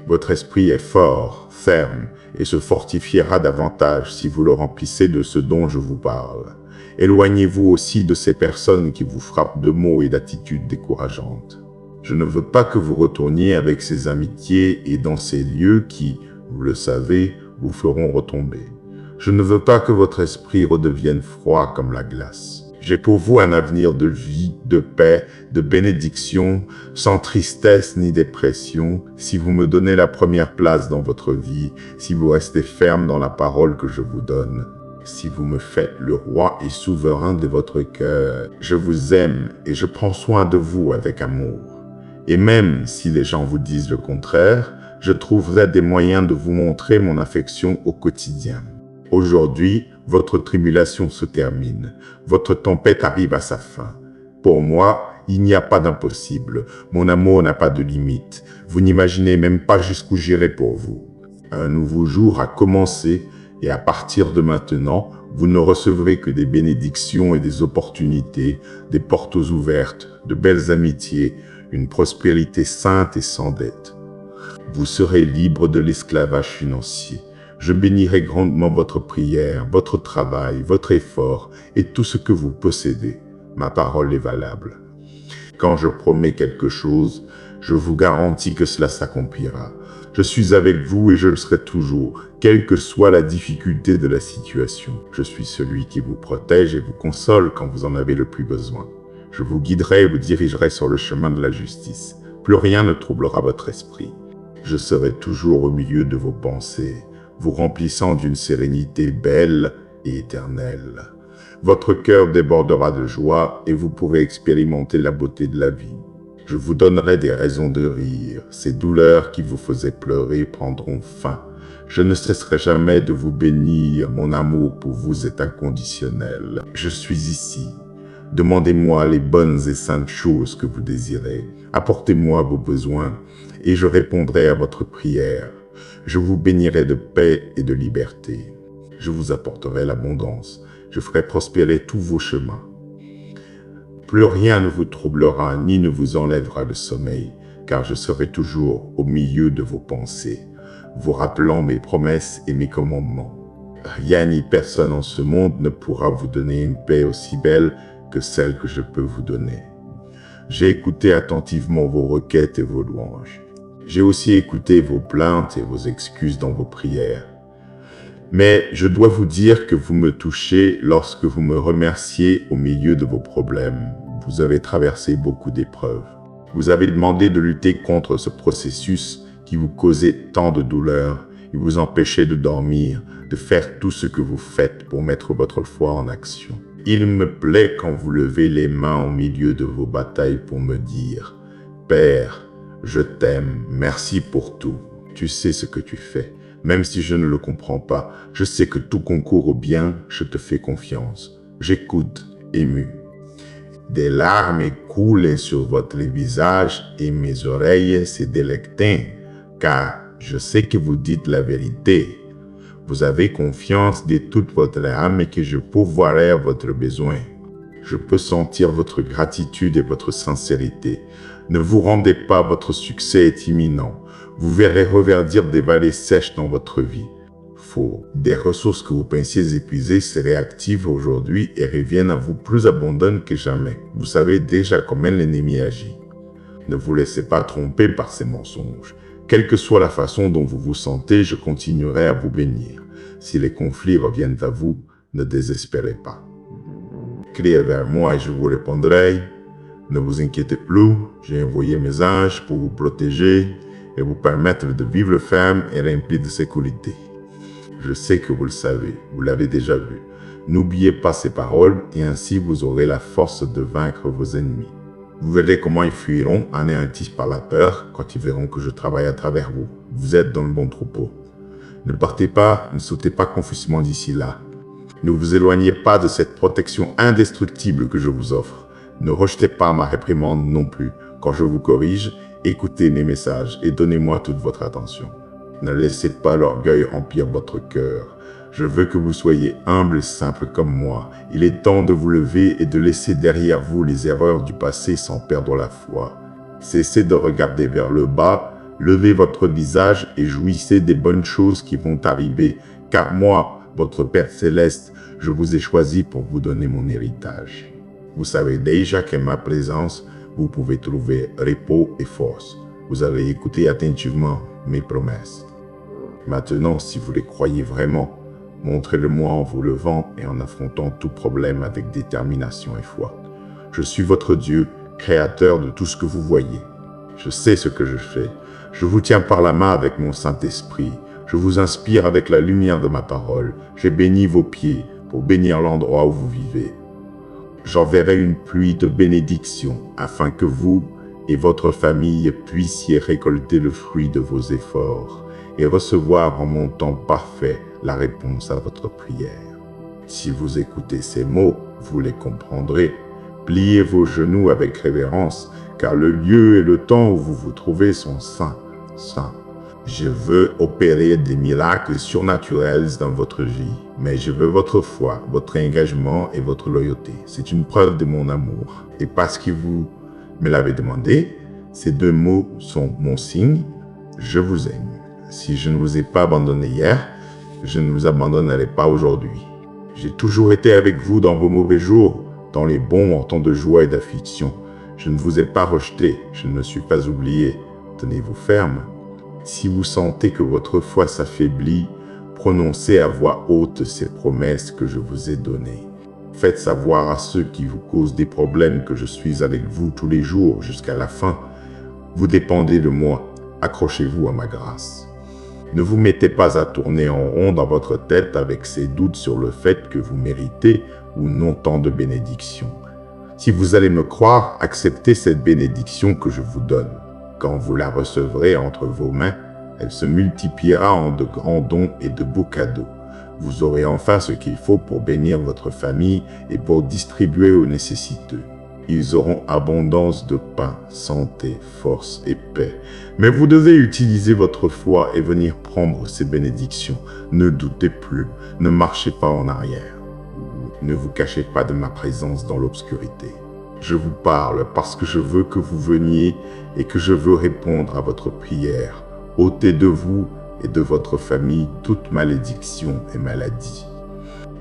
Votre esprit est fort, ferme, et se fortifiera davantage si vous le remplissez de ce dont je vous parle. Éloignez-vous aussi de ces personnes qui vous frappent de mots et d'attitudes décourageantes. Je ne veux pas que vous retourniez avec ces amitiés et dans ces lieux qui, vous le savez, vous feront retomber. Je ne veux pas que votre esprit redevienne froid comme la glace. J'ai pour vous un avenir de vie, de paix, de bénédiction, sans tristesse ni dépression, si vous me donnez la première place dans votre vie, si vous restez ferme dans la parole que je vous donne, si vous me faites le roi et souverain de votre cœur. Je vous aime et je prends soin de vous avec amour. Et même si les gens vous disent le contraire, je trouverai des moyens de vous montrer mon affection au quotidien. Aujourd'hui, votre tribulation se termine. Votre tempête arrive à sa fin. Pour moi, il n'y a pas d'impossible. Mon amour n'a pas de limite. Vous n'imaginez même pas jusqu'où j'irai pour vous. Un nouveau jour a commencé et à partir de maintenant, vous ne recevrez que des bénédictions et des opportunités, des portes ouvertes, de belles amitiés, une prospérité sainte et sans dette. Vous serez libre de l'esclavage financier. Je bénirai grandement votre prière, votre travail, votre effort et tout ce que vous possédez. Ma parole est valable. Quand je promets quelque chose, je vous garantis que cela s'accomplira. Je suis avec vous et je le serai toujours, quelle que soit la difficulté de la situation. Je suis celui qui vous protège et vous console quand vous en avez le plus besoin. Je vous guiderai et vous dirigerai sur le chemin de la justice. Plus rien ne troublera votre esprit. Je serai toujours au milieu de vos pensées, vous remplissant d'une sérénité belle et éternelle. Votre cœur débordera de joie et vous pourrez expérimenter la beauté de la vie. Je vous donnerai des raisons de rire. Ces douleurs qui vous faisaient pleurer prendront fin. Je ne cesserai jamais de vous bénir. Mon amour pour vous est inconditionnel. Je suis ici. Demandez-moi les bonnes et saintes choses que vous désirez. Apportez-moi vos besoins et je répondrai à votre prière. Je vous bénirai de paix et de liberté. Je vous apporterai l'abondance. Je ferai prospérer tous vos chemins. Plus rien ne vous troublera ni ne vous enlèvera le sommeil, car je serai toujours au milieu de vos pensées, vous rappelant mes promesses et mes commandements. Rien ni personne en ce monde ne pourra vous donner une paix aussi belle que celle que je peux vous donner. J'ai écouté attentivement vos requêtes et vos louanges. J'ai aussi écouté vos plaintes et vos excuses dans vos prières. Mais je dois vous dire que vous me touchez lorsque vous me remerciez au milieu de vos problèmes. Vous avez traversé beaucoup d'épreuves. Vous avez demandé de lutter contre ce processus qui vous causait tant de douleurs et vous empêchait de dormir, de faire tout ce que vous faites pour mettre votre foi en action. Il me plaît quand vous levez les mains au milieu de vos batailles pour me dire « Père, je t'aime, merci pour tout. Tu sais ce que tu fais. Même si je ne le comprends pas, je sais que tout concourt au bien, je te fais confiance. J'écoute, ému. Des larmes coulent sur votre visage et mes oreilles se délectent, car je sais que vous dites la vérité. Vous avez confiance de toute votre âme et que je pourvoirai à votre besoin. Je peux sentir votre gratitude et votre sincérité. Ne vous rendez pas, votre succès est imminent. Vous verrez reverdir des vallées sèches dans votre vie. faut. Des ressources que vous pensiez épuisées se réactivent aujourd'hui et reviennent à vous plus abondantes que jamais. Vous savez déjà comment l'ennemi agit. Ne vous laissez pas tromper par ces mensonges. Quelle que soit la façon dont vous vous sentez, je continuerai à vous bénir. Si les conflits reviennent à vous, ne désespérez pas. Criez vers moi et je vous répondrai. Ne vous inquiétez plus, j'ai envoyé mes anges pour vous protéger et vous permettre de vivre ferme et rempli de sécurité. Je sais que vous le savez, vous l'avez déjà vu. N'oubliez pas ces paroles et ainsi vous aurez la force de vaincre vos ennemis. Vous verrez comment ils fuiront, anéantis par la peur, quand ils verront que je travaille à travers vous. Vous êtes dans le bon troupeau. Ne partez pas, ne sautez pas confusément d'ici là. Ne vous éloignez pas de cette protection indestructible que je vous offre. Ne rejetez pas ma réprimande non plus. Quand je vous corrige, écoutez mes messages et donnez-moi toute votre attention. Ne laissez pas l'orgueil remplir votre cœur. Je veux que vous soyez humble et simple comme moi. Il est temps de vous lever et de laisser derrière vous les erreurs du passé sans perdre la foi. Cessez de regarder vers le bas, levez votre visage et jouissez des bonnes choses qui vont arriver, car moi, votre Père Céleste, je vous ai choisi pour vous donner mon héritage. Vous savez déjà qu'en ma présence, vous pouvez trouver repos et force. Vous avez écouté attentivement mes promesses. Maintenant, si vous les croyez vraiment, montrez-le-moi en vous levant et en affrontant tout problème avec détermination et foi. Je suis votre Dieu, créateur de tout ce que vous voyez. Je sais ce que je fais. Je vous tiens par la main avec mon Saint-Esprit. Je vous inspire avec la lumière de ma parole. J'ai béni vos pieds pour bénir l'endroit où vous vivez. J'enverrai une pluie de bénédictions afin que vous et votre famille puissiez récolter le fruit de vos efforts et recevoir en mon temps parfait la réponse à votre prière. Si vous écoutez ces mots, vous les comprendrez. Pliez vos genoux avec révérence, car le lieu et le temps où vous vous trouvez sont saints. Je veux opérer des miracles surnaturels dans votre vie, mais je veux votre foi, votre engagement et votre loyauté. C'est une preuve de mon amour. Et parce que vous me l'avez demandé, ces deux mots sont mon signe, je vous aime. Si je ne vous ai pas abandonné hier, je ne vous abandonnerai pas aujourd'hui. J'ai toujours été avec vous dans vos mauvais jours, dans les bons en temps de joie et d'affliction. Je ne vous ai pas rejeté, je ne me suis pas oublié. Tenez-vous ferme. Si vous sentez que votre foi s'affaiblit, prononcez à voix haute ces promesses que je vous ai données. Faites savoir à ceux qui vous causent des problèmes que je suis avec vous tous les jours jusqu'à la fin. Vous dépendez de moi, accrochez-vous à ma grâce. Ne vous mettez pas à tourner en rond dans votre tête avec ces doutes sur le fait que vous méritez ou non tant de bénédictions. Si vous allez me croire, acceptez cette bénédiction que je vous donne. Quand vous la recevrez entre vos mains, elle se multipliera en de grands dons et de beaux cadeaux. Vous aurez enfin ce qu'il faut pour bénir votre famille et pour distribuer aux nécessiteux. Ils auront abondance de pain, santé, force et paix. Mais vous devez utiliser votre foi et venir prendre ces bénédictions. Ne doutez plus, ne marchez pas en arrière. Ne vous cachez pas de ma présence dans l'obscurité. Je vous parle parce que je veux que vous veniez et que je veux répondre à votre prière. Ôtez de vous et de votre famille toute malédiction et maladie.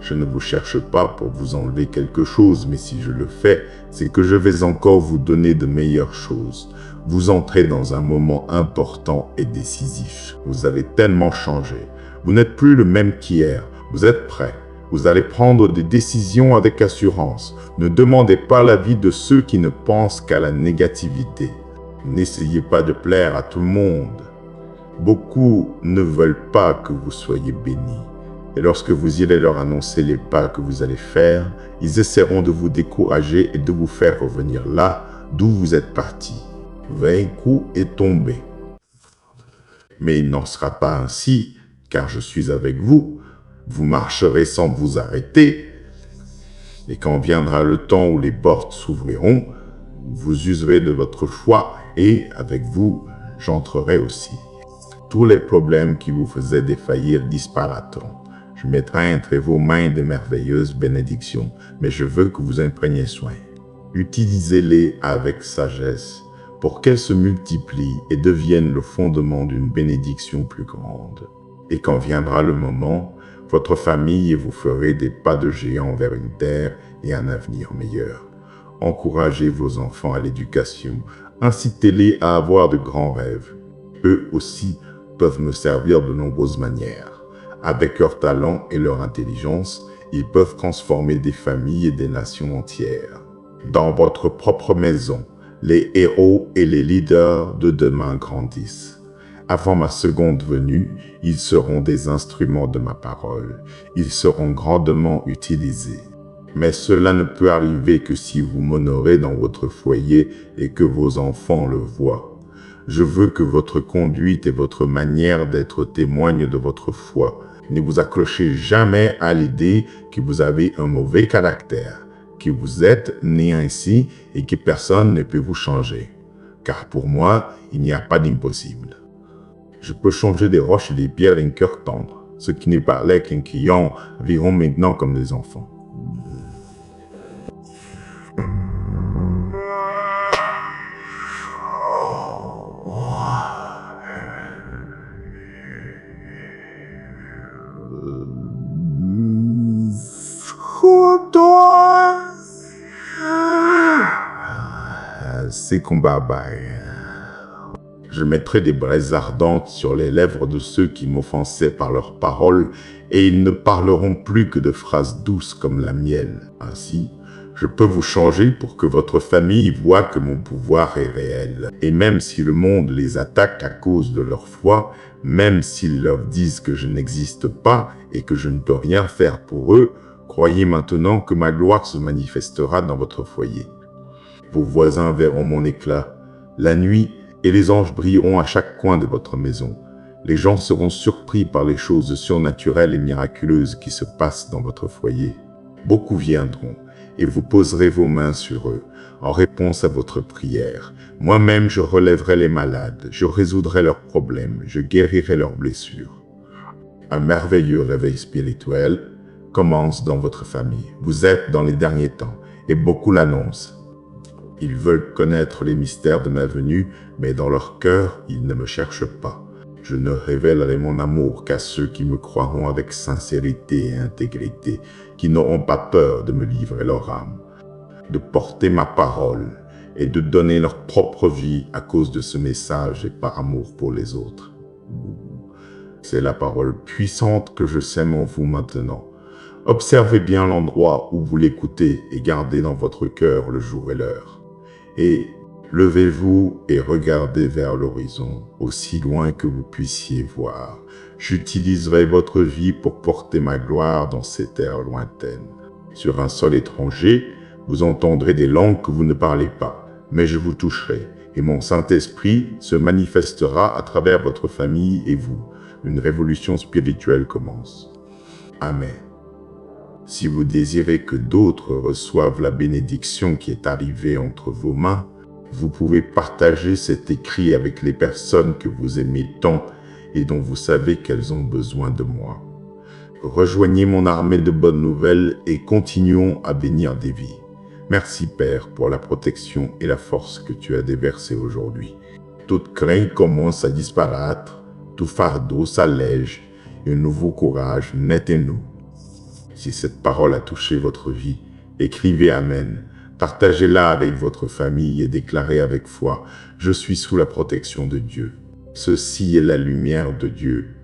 Je ne vous cherche pas pour vous enlever quelque chose, mais si je le fais, c'est que je vais encore vous donner de meilleures choses. Vous entrez dans un moment important et décisif. Vous avez tellement changé. Vous n'êtes plus le même qu'hier. Vous êtes prêt. Vous allez prendre des décisions avec assurance. Ne demandez pas l'avis de ceux qui ne pensent qu'à la négativité. N'essayez pas de plaire à tout le monde. Beaucoup ne veulent pas que vous soyez bénis. Et lorsque vous irez leur annoncer les pas que vous allez faire, ils essaieront de vous décourager et de vous faire revenir là d'où vous êtes parti. Vaincu et tombé. Mais il n'en sera pas ainsi, car je suis avec vous. Vous marcherez sans vous arrêter. Et quand viendra le temps où les portes s'ouvriront, vous userez de votre foi et, avec vous, j'entrerai aussi. Tous les problèmes qui vous faisaient défaillir disparaîtront. Je mettrai entre vos mains de merveilleuses bénédictions, mais je veux que vous en preniez soin. Utilisez-les avec sagesse pour qu'elles se multiplient et deviennent le fondement d'une bénédiction plus grande. Et quand viendra le moment, votre famille et vous ferez des pas de géant vers une terre et un avenir meilleur. Encouragez vos enfants à l'éducation, incitez-les à avoir de grands rêves. Eux aussi peuvent me servir de nombreuses manières. Avec leur talent et leur intelligence, ils peuvent transformer des familles et des nations entières. Dans votre propre maison, les héros et les leaders de demain grandissent. Avant ma seconde venue, ils seront des instruments de ma parole. Ils seront grandement utilisés. Mais cela ne peut arriver que si vous m'honorez dans votre foyer et que vos enfants le voient. Je veux que votre conduite et votre manière d'être témoignent de votre foi. Ne vous accrochez jamais à l'idée que vous avez un mauvais caractère, que vous êtes né ainsi et que personne ne peut vous changer. Car pour moi, il n'y a pas d'impossible. Je peux changer des roches et des pierres d'un cœur tendre. Ceux qui ne parlaient qu'un client vivront maintenant comme des enfants. C'est combat bye. Je mettrai des braises ardentes sur les lèvres de ceux qui m'offensaient par leurs paroles, et ils ne parleront plus que de phrases douces comme la miel. Ainsi, je peux vous changer pour que votre famille voie que mon pouvoir est réel. Et même si le monde les attaque à cause de leur foi, même s'ils leur disent que je n'existe pas et que je ne peux rien faire pour eux, croyez maintenant que ma gloire se manifestera dans votre foyer. Vos voisins verront mon éclat la nuit et les anges brilleront à chaque coin de votre maison. Les gens seront surpris par les choses surnaturelles et miraculeuses qui se passent dans votre foyer. Beaucoup viendront et vous poserez vos mains sur eux en réponse à votre prière. Moi-même, je relèverai les malades, je résoudrai leurs problèmes, je guérirai leurs blessures. Un merveilleux réveil spirituel commence dans votre famille. Vous êtes dans les derniers temps et beaucoup l'annoncent. Ils veulent connaître les mystères de ma venue, mais dans leur cœur, ils ne me cherchent pas. Je ne révélerai mon amour qu'à ceux qui me croiront avec sincérité et intégrité, qui n'auront pas peur de me livrer leur âme, de porter ma parole et de donner leur propre vie à cause de ce message et par amour pour les autres. C'est la parole puissante que je sème en vous maintenant. Observez bien l'endroit où vous l'écoutez et gardez dans votre cœur le jour et l'heure. Et levez-vous et regardez vers l'horizon, aussi loin que vous puissiez voir. J'utiliserai votre vie pour porter ma gloire dans ces terres lointaines. Sur un sol étranger, vous entendrez des langues que vous ne parlez pas, mais je vous toucherai, et mon Saint-Esprit se manifestera à travers votre famille et vous. Une révolution spirituelle commence. Amen. Si vous désirez que d'autres reçoivent la bénédiction qui est arrivée entre vos mains, vous pouvez partager cet écrit avec les personnes que vous aimez tant et dont vous savez qu'elles ont besoin de moi. Rejoignez mon armée de bonnes nouvelles et continuons à bénir des vies. Merci Père pour la protection et la force que tu as déversée aujourd'hui. Toute crainte commence à disparaître, tout fardeau s'allège et un nouveau courage naît en nous. Si cette parole a touché votre vie, écrivez Amen. Partagez-la avec votre famille et déclarez avec foi, je suis sous la protection de Dieu. Ceci est la lumière de Dieu,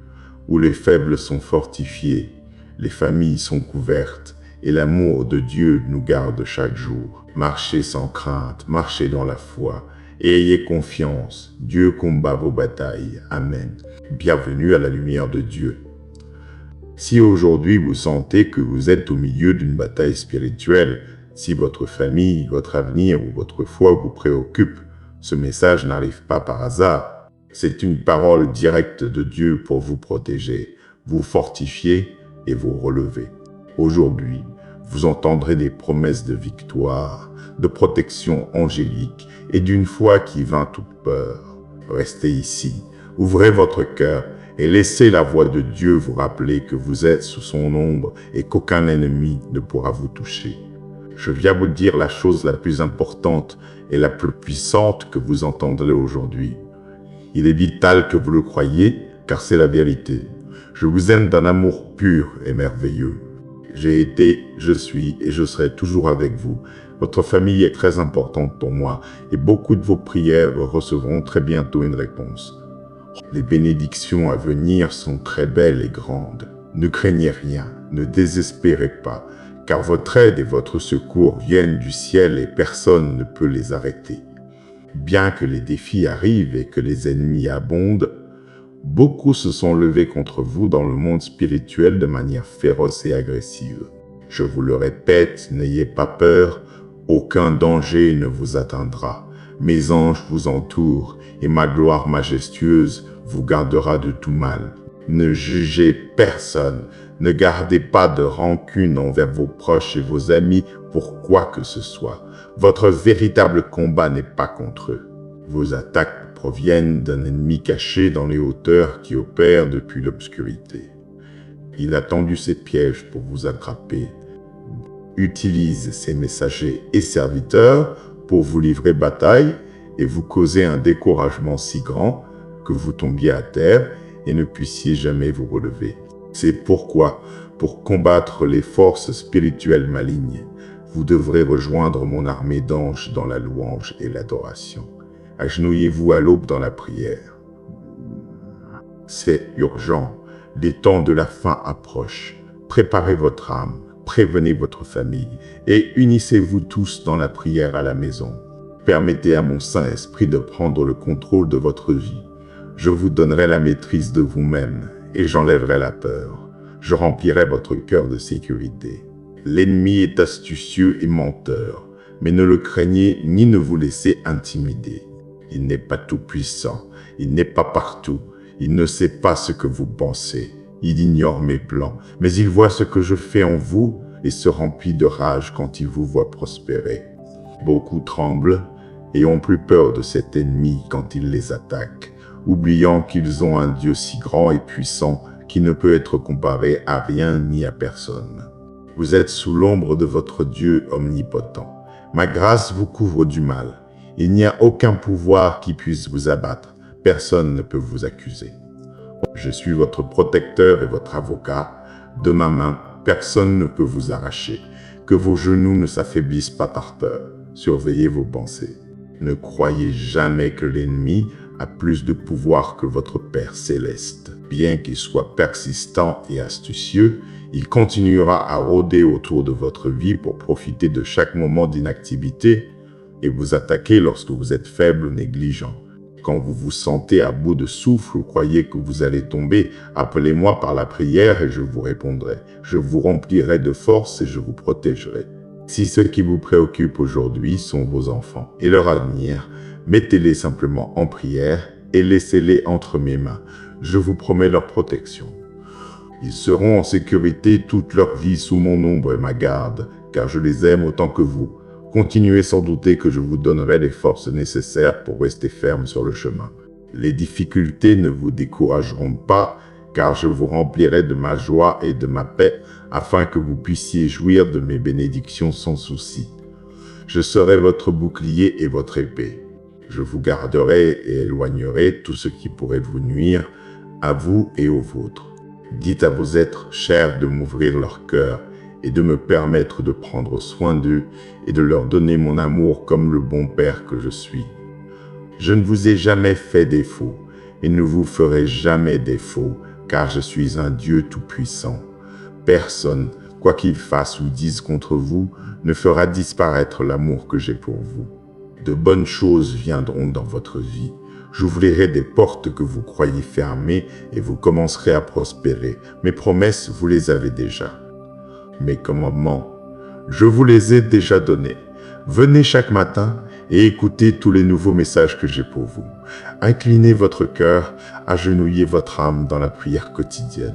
où les faibles sont fortifiés, les familles sont couvertes, et l'amour de Dieu nous garde chaque jour. Marchez sans crainte, marchez dans la foi, et ayez confiance, Dieu combat vos batailles. Amen. Bienvenue à la lumière de Dieu. Si aujourd'hui vous sentez que vous êtes au milieu d'une bataille spirituelle, si votre famille, votre avenir ou votre foi vous préoccupe, ce message n'arrive pas par hasard. C'est une parole directe de Dieu pour vous protéger, vous fortifier et vous relever. Aujourd'hui, vous entendrez des promesses de victoire, de protection angélique et d'une foi qui vainc toute peur. Restez ici, ouvrez votre cœur et laissez la voix de Dieu vous rappeler que vous êtes sous son ombre et qu'aucun ennemi ne pourra vous toucher. Je viens vous dire la chose la plus importante et la plus puissante que vous entendrez aujourd'hui. Il est vital que vous le croyiez, car c'est la vérité. Je vous aime d'un amour pur et merveilleux. J'ai été, je suis et je serai toujours avec vous. Votre famille est très importante pour moi et beaucoup de vos prières recevront très bientôt une réponse. Les bénédictions à venir sont très belles et grandes. Ne craignez rien, ne désespérez pas, car votre aide et votre secours viennent du ciel et personne ne peut les arrêter. Bien que les défis arrivent et que les ennemis abondent, beaucoup se sont levés contre vous dans le monde spirituel de manière féroce et agressive. Je vous le répète, n'ayez pas peur, aucun danger ne vous atteindra. Mes anges vous entourent et ma gloire majestueuse vous gardera de tout mal. Ne jugez personne, ne gardez pas de rancune envers vos proches et vos amis pour quoi que ce soit. Votre véritable combat n'est pas contre eux. Vos attaques proviennent d'un ennemi caché dans les hauteurs qui opère depuis l'obscurité. Il a tendu ses pièges pour vous attraper. Utilise ses messagers et serviteurs pour vous livrer bataille et vous causer un découragement si grand que vous tombiez à terre et ne puissiez jamais vous relever. C'est pourquoi, pour combattre les forces spirituelles malignes, vous devrez rejoindre mon armée d'anges dans la louange et l'adoration. Agenouillez-vous à l'aube dans la prière. C'est urgent, les temps de la fin approchent. Préparez votre âme, prévenez votre famille et unissez-vous tous dans la prière à la maison. Permettez à mon Saint-Esprit de prendre le contrôle de votre vie. Je vous donnerai la maîtrise de vous-même et j'enlèverai la peur. Je remplirai votre cœur de sécurité. L'ennemi est astucieux et menteur, mais ne le craignez ni ne vous laissez intimider. Il n'est pas tout-puissant, il n'est pas partout, il ne sait pas ce que vous pensez, il ignore mes plans, mais il voit ce que je fais en vous et se remplit de rage quand il vous voit prospérer. Beaucoup tremblent et ont plus peur de cet ennemi quand il les attaque, oubliant qu'ils ont un Dieu si grand et puissant qui ne peut être comparé à rien ni à personne. Vous êtes sous l'ombre de votre Dieu omnipotent. Ma grâce vous couvre du mal. Il n'y a aucun pouvoir qui puisse vous abattre. Personne ne peut vous accuser. Je suis votre protecteur et votre avocat. De ma main, personne ne peut vous arracher. Que vos genoux ne s'affaiblissent pas par peur. Surveillez vos pensées. Ne croyez jamais que l'ennemi a plus de pouvoir que votre Père céleste. Bien qu'il soit persistant et astucieux, il continuera à rôder autour de votre vie pour profiter de chaque moment d'inactivité et vous attaquer lorsque vous êtes faible ou négligent. Quand vous vous sentez à bout de souffle ou croyez que vous allez tomber, appelez-moi par la prière et je vous répondrai. Je vous remplirai de force et je vous protégerai. Si ce qui vous préoccupe aujourd'hui sont vos enfants et leur avenir, mettez-les simplement en prière et laissez-les entre mes mains. Je vous promets leur protection. Ils seront en sécurité toute leur vie sous mon ombre et ma garde, car je les aime autant que vous. Continuez sans douter que je vous donnerai les forces nécessaires pour rester ferme sur le chemin. Les difficultés ne vous décourageront pas, car je vous remplirai de ma joie et de ma paix, afin que vous puissiez jouir de mes bénédictions sans souci. Je serai votre bouclier et votre épée. Je vous garderai et éloignerai tout ce qui pourrait vous nuire, à vous et aux vôtres. Dites à vos êtres chers de m'ouvrir leur cœur et de me permettre de prendre soin d'eux et de leur donner mon amour comme le bon Père que je suis. Je ne vous ai jamais fait défaut et ne vous ferai jamais défaut, car je suis un Dieu tout-puissant. Personne, quoi qu'il fasse ou dise contre vous, ne fera disparaître l'amour que j'ai pour vous. De bonnes choses viendront dans votre vie. J'ouvrirai des portes que vous croyez fermées et vous commencerez à prospérer. Mes promesses, vous les avez déjà. Mes commandements, je vous les ai déjà donnés. Venez chaque matin et écoutez tous les nouveaux messages que j'ai pour vous. Inclinez votre cœur, agenouillez votre âme dans la prière quotidienne.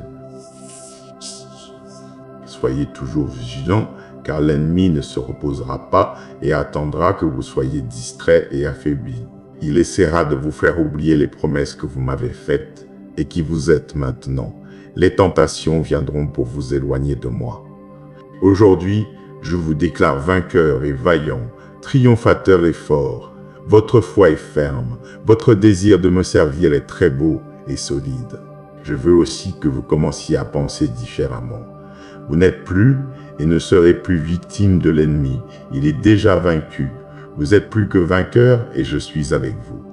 Soyez toujours vigilants, car l'ennemi ne se reposera pas et attendra que vous soyez distraits et affaiblis. Il essaiera de vous faire oublier les promesses que vous m'avez faites et qui vous êtes maintenant. Les tentations viendront pour vous éloigner de moi. Aujourd'hui, je vous déclare vainqueur et vaillant, triomphateur et fort. Votre foi est ferme, votre désir de me servir est très beau et solide. Je veux aussi que vous commenciez à penser différemment. Vous n'êtes plus et ne serez plus victime de l'ennemi. Il est déjà vaincu. Vous êtes plus que vainqueur et je suis avec vous.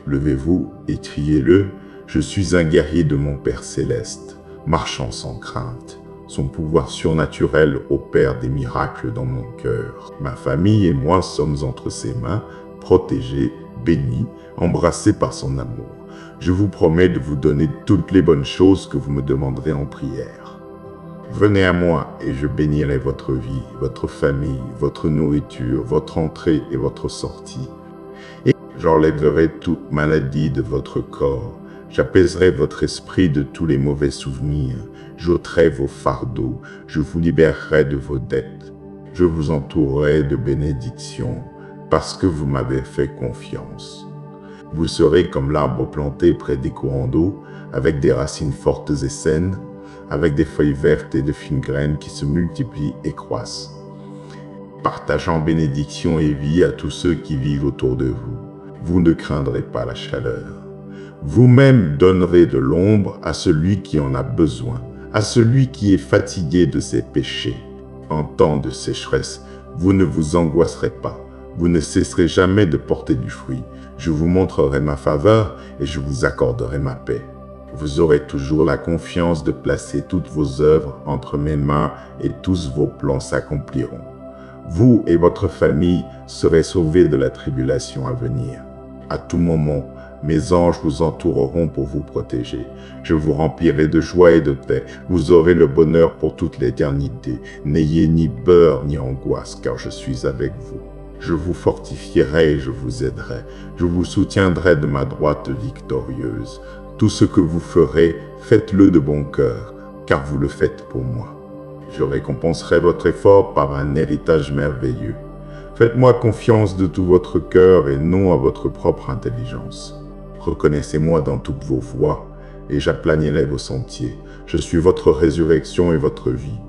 Levez-vous et criez-le. Je suis un guerrier de mon Père céleste, marchant sans crainte. Son pouvoir surnaturel opère des miracles dans mon cœur. Ma famille et moi sommes entre ses mains, protégés, bénis, embrassés par son amour. Je vous promets de vous donner toutes les bonnes choses que vous me demanderez en prière. Venez à moi et je bénirai votre vie, votre famille, votre nourriture, votre entrée et votre sortie. Et j'enlèverai toute maladie de votre corps. J'apaiserai votre esprit de tous les mauvais souvenirs. J'ôterai vos fardeaux. Je vous libérerai de vos dettes. Je vous entourerai de bénédictions parce que vous m'avez fait confiance. Vous serez comme l'arbre planté près des courants d'eau, avec des racines fortes et saines, avec des feuilles vertes et de fines graines qui se multiplient et croissent, partageant bénédiction et vie à tous ceux qui vivent autour de vous. Vous ne craindrez pas la chaleur. Vous-même donnerez de l'ombre à celui qui en a besoin, à celui qui est fatigué de ses péchés. En temps de sécheresse, vous ne vous angoisserez pas. Vous ne cesserez jamais de porter du fruit. Je vous montrerai ma faveur et je vous accorderai ma paix. Vous aurez toujours la confiance de placer toutes vos œuvres entre mes mains et tous vos plans s'accompliront. Vous et votre famille serez sauvés de la tribulation à venir. À tout moment, mes anges vous entoureront pour vous protéger. Je vous remplirai de joie et de paix. Vous aurez le bonheur pour toute l'éternité. N'ayez ni peur ni angoisse, car je suis avec vous. Je vous fortifierai et je vous aiderai. Je vous soutiendrai de ma droite victorieuse. Tout ce que vous ferez, faites-le de bon cœur, car vous le faites pour moi. Je récompenserai votre effort par un héritage merveilleux. Faites-moi confiance de tout votre cœur et non à votre propre intelligence. Reconnaissez-moi dans toutes vos voies et j'aplanirai vos sentiers. Je suis votre résurrection et votre vie.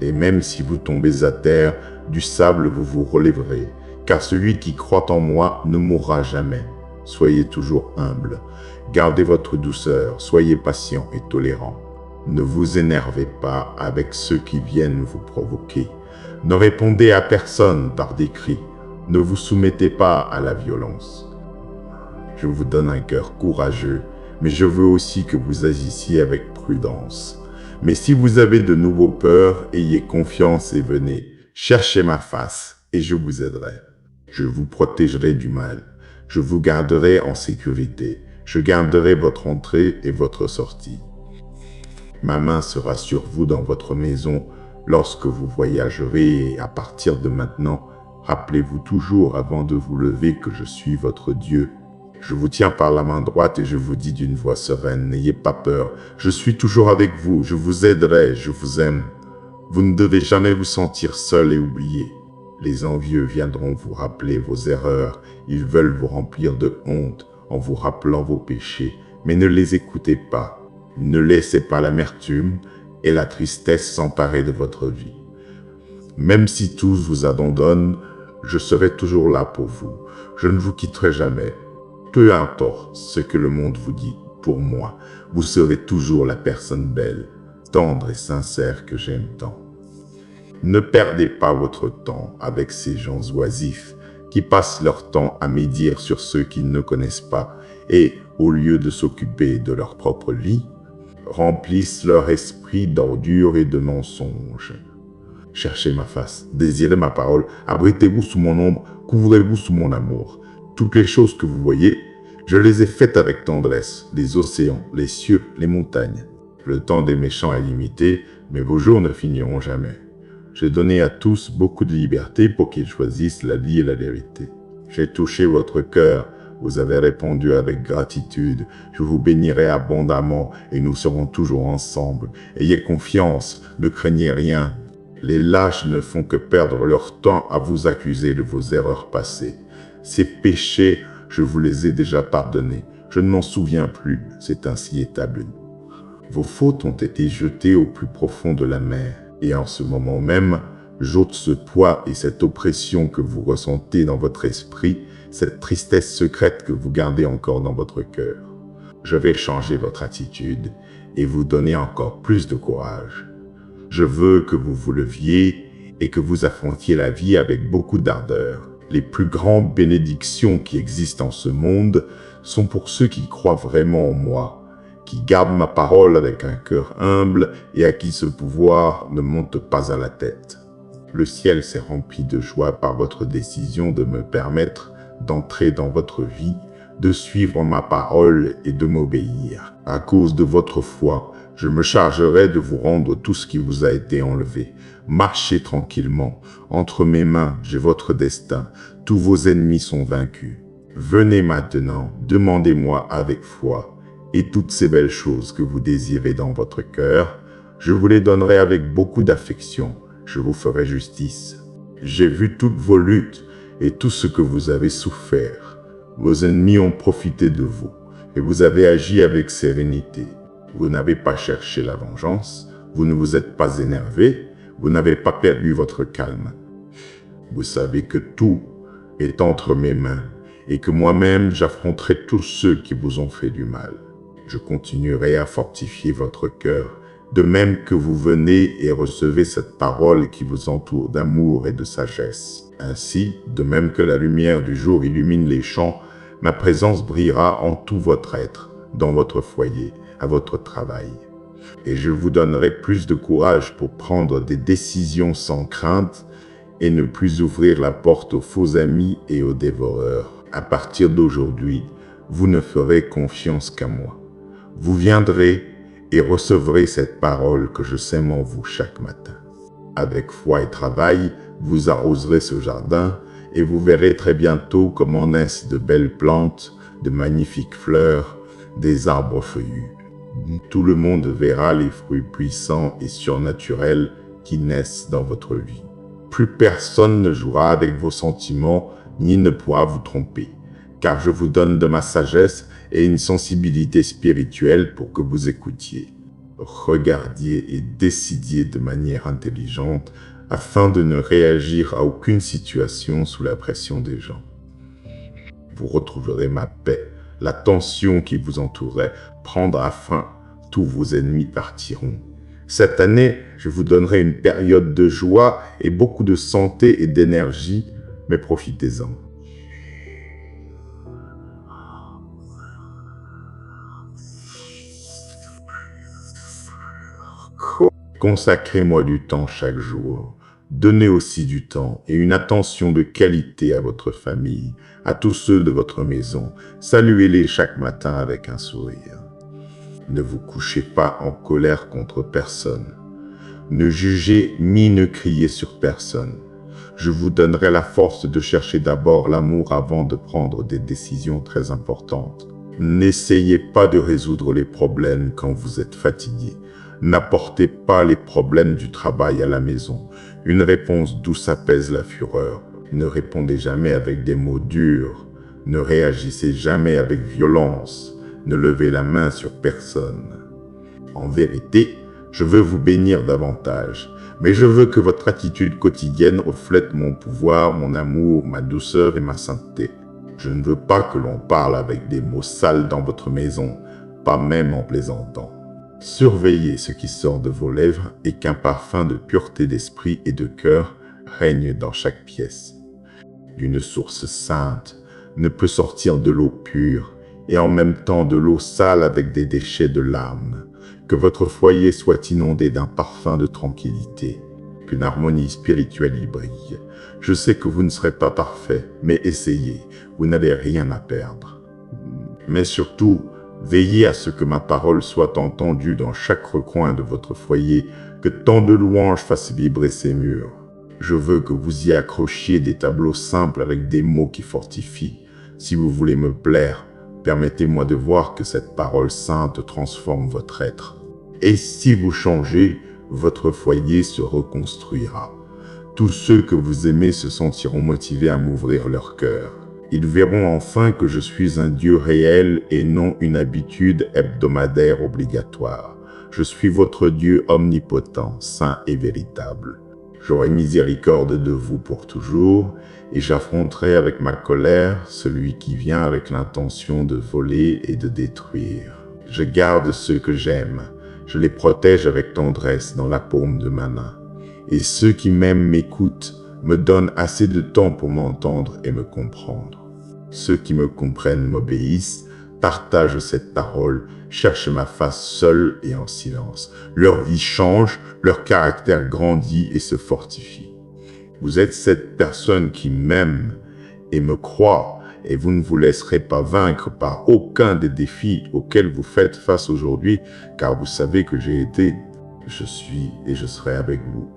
Et même si vous tombez à terre, du sable vous vous relèverez, car celui qui croit en moi ne mourra jamais. Soyez toujours humble, gardez votre douceur, soyez patient et tolérant. Ne vous énervez pas avec ceux qui viennent vous provoquer. Ne répondez à personne par des cris. Ne vous soumettez pas à la violence. Je vous donne un cœur courageux, mais je veux aussi que vous agissiez avec prudence. Mais si vous avez de nouveau peur, ayez confiance et venez. Cherchez ma face et je vous aiderai. Je vous protégerai du mal. Je vous garderai en sécurité. Je garderai votre entrée et votre sortie. Ma main sera sur vous dans votre maison lorsque vous voyagerez et à partir de maintenant, rappelez-vous toujours avant de vous lever que je suis votre Dieu. Je vous tiens par la main droite et je vous dis d'une voix sereine, n'ayez pas peur, je suis toujours avec vous, je vous aiderai, je vous aime. Vous ne devez jamais vous sentir seul et oublié. Les envieux viendront vous rappeler vos erreurs, ils veulent vous remplir de honte en vous rappelant vos péchés, mais ne les écoutez pas. Ne laissez pas l'amertume et la tristesse s'emparer de votre vie. Même si tous vous abandonnent, je serai toujours là pour vous. Je ne vous quitterai jamais. Peu importe ce que le monde vous dit, pour moi, vous serez toujours la personne belle, tendre et sincère que j'aime tant. Ne perdez pas votre temps avec ces gens oisifs qui passent leur temps à médire sur ceux qu'ils ne connaissent pas et, au lieu de s'occuper de leur propre vie, remplissent leur esprit d'ordures et de mensonges. Cherchez ma face, désirez ma parole, abritez-vous sous mon ombre, couvrez-vous sous mon amour. Toutes les choses que vous voyez, je les ai faites avec tendresse, les océans, les cieux, les montagnes. Le temps des méchants est limité, mais vos jours ne finiront jamais. J'ai donné à tous beaucoup de liberté pour qu'ils choisissent la vie et la vérité. J'ai touché votre cœur, vous avez répondu avec gratitude. Je vous bénirai abondamment et nous serons toujours ensemble. Ayez confiance, ne craignez rien. Les lâches ne font que perdre leur temps à vous accuser de vos erreurs passées. Ces péchés, je vous les ai déjà pardonnés. Je ne m'en souviens plus, c'est ainsi établi. Vos fautes ont été jetées au plus profond de la mer. Et en ce moment même, j'ôte ce poids et cette oppression que vous ressentez dans votre esprit, cette tristesse secrète que vous gardez encore dans votre cœur. Je vais changer votre attitude et vous donner encore plus de courage. Je veux que vous vous leviez et que vous affrontiez la vie avec beaucoup d'ardeur. Les plus grandes bénédictions qui existent en ce monde sont pour ceux qui croient vraiment en moi, qui gardent ma parole avec un cœur humble et à qui ce pouvoir ne monte pas à la tête. Le ciel s'est rempli de joie par votre décision de me permettre d'entrer dans votre vie, de suivre ma parole et de m'obéir. À cause de votre foi, je me chargerai de vous rendre tout ce qui vous a été enlevé. Marchez tranquillement. Entre mes mains, j'ai votre destin. Tous vos ennemis sont vaincus. Venez maintenant, demandez-moi avec foi, et toutes ces belles choses que vous désirez dans votre cœur, je vous les donnerai avec beaucoup d'affection. Je vous ferai justice. J'ai vu toutes vos luttes et tout ce que vous avez souffert. Vos ennemis ont profité de vous, et vous avez agi avec sérénité. Vous n'avez pas cherché la vengeance, vous ne vous êtes pas énervé, vous n'avez pas perdu votre calme. Vous savez que tout est entre mes mains, et que moi-même j'affronterai tous ceux qui vous ont fait du mal. Je continuerai à fortifier votre cœur, de même que vous venez et recevez cette parole qui vous entoure d'amour et de sagesse. Ainsi, de même que la lumière du jour illumine les champs, ma présence brillera en tout votre être, dans votre foyer, à votre travail. Et je vous donnerai plus de courage pour prendre des décisions sans crainte et ne plus ouvrir la porte aux faux amis et aux dévoreurs. À partir d'aujourd'hui, vous ne ferez confiance qu'à moi. Vous viendrez et recevrez cette parole que je sème en vous chaque matin. Avec foi et travail, vous arroserez ce jardin et vous verrez très bientôt comment naissent de belles plantes, de magnifiques fleurs, des arbres feuillus. Tout le monde verra les fruits puissants et surnaturels qui naissent dans votre vie. Plus personne ne jouera avec vos sentiments ni ne pourra vous tromper, car je vous donne de ma sagesse et une sensibilité spirituelle pour que vous écoutiez, regardiez et décidiez de manière intelligente afin de ne réagir à aucune situation sous la pression des gens. Vous retrouverez ma paix, la tension qui vous entourait prendra fin, tous vos ennemis partiront. Cette année, je vous donnerai une période de joie et beaucoup de santé et d'énergie, mais profitez-en. Consacrez-moi du temps chaque jour. Donnez aussi du temps et une attention de qualité à votre famille, à tous ceux de votre maison. Saluez-les chaque matin avec un sourire. Ne vous couchez pas en colère contre personne. Ne jugez ni ne criez sur personne. Je vous donnerai la force de chercher d'abord l'amour avant de prendre des décisions très importantes. N'essayez pas de résoudre les problèmes quand vous êtes fatigué. N'apportez pas les problèmes du travail à la maison. Une réponse douce apaise la fureur. Ne répondez jamais avec des mots durs. Ne réagissez jamais avec violence. Ne levez la main sur personne. En vérité, je veux vous bénir davantage, mais je veux que votre attitude quotidienne reflète mon pouvoir, mon amour, ma douceur et ma sainteté. Je ne veux pas que l'on parle avec des mots sales dans votre maison, pas même en plaisantant. Surveillez ce qui sort de vos lèvres et qu'un parfum de pureté d'esprit et de cœur règne dans chaque pièce. D'une source sainte ne peut sortir de l'eau pure et en même temps de l'eau sale avec des déchets de l'âme. Que votre foyer soit inondé d'un parfum de tranquillité, qu'une harmonie spirituelle y brille. Je sais que vous ne serez pas parfait, mais essayez, vous n'avez rien à perdre. Mais surtout, veillez à ce que ma parole soit entendue dans chaque recoin de votre foyer, que tant de louanges fassent vibrer ses murs. Je veux que vous y accrochiez des tableaux simples avec des mots qui fortifient. Si vous voulez me plaire, permettez-moi de voir que cette parole sainte transforme votre être. Et si vous changez, votre foyer se reconstruira. Tous ceux que vous aimez se sentiront motivés à m'ouvrir leur cœur. Ils verront enfin que je suis un Dieu réel et non une habitude hebdomadaire obligatoire. Je suis votre Dieu omnipotent, saint et véritable. J'aurai miséricorde de vous pour toujours, et j'affronterai avec ma colère celui qui vient avec l'intention de voler et de détruire. je garde ceux que j'aime. Je les protège avec tendresse dans la paume de ma main. Et ceux qui m'aiment m'écoutent, me donnent assez de temps pour m'entendre et me comprendre. Ceux qui me comprennent m'obéissent, partagent cette parole, cherchent ma face seule et en silence. Leur vie change, leur caractère grandit et se fortifie. Vous êtes cette personne qui m'aime et me croit, et vous ne vous laisserez pas vaincre par aucun des défis auxquels vous faites face aujourd'hui, car vous savez que j'ai été, je suis et je serai avec vous.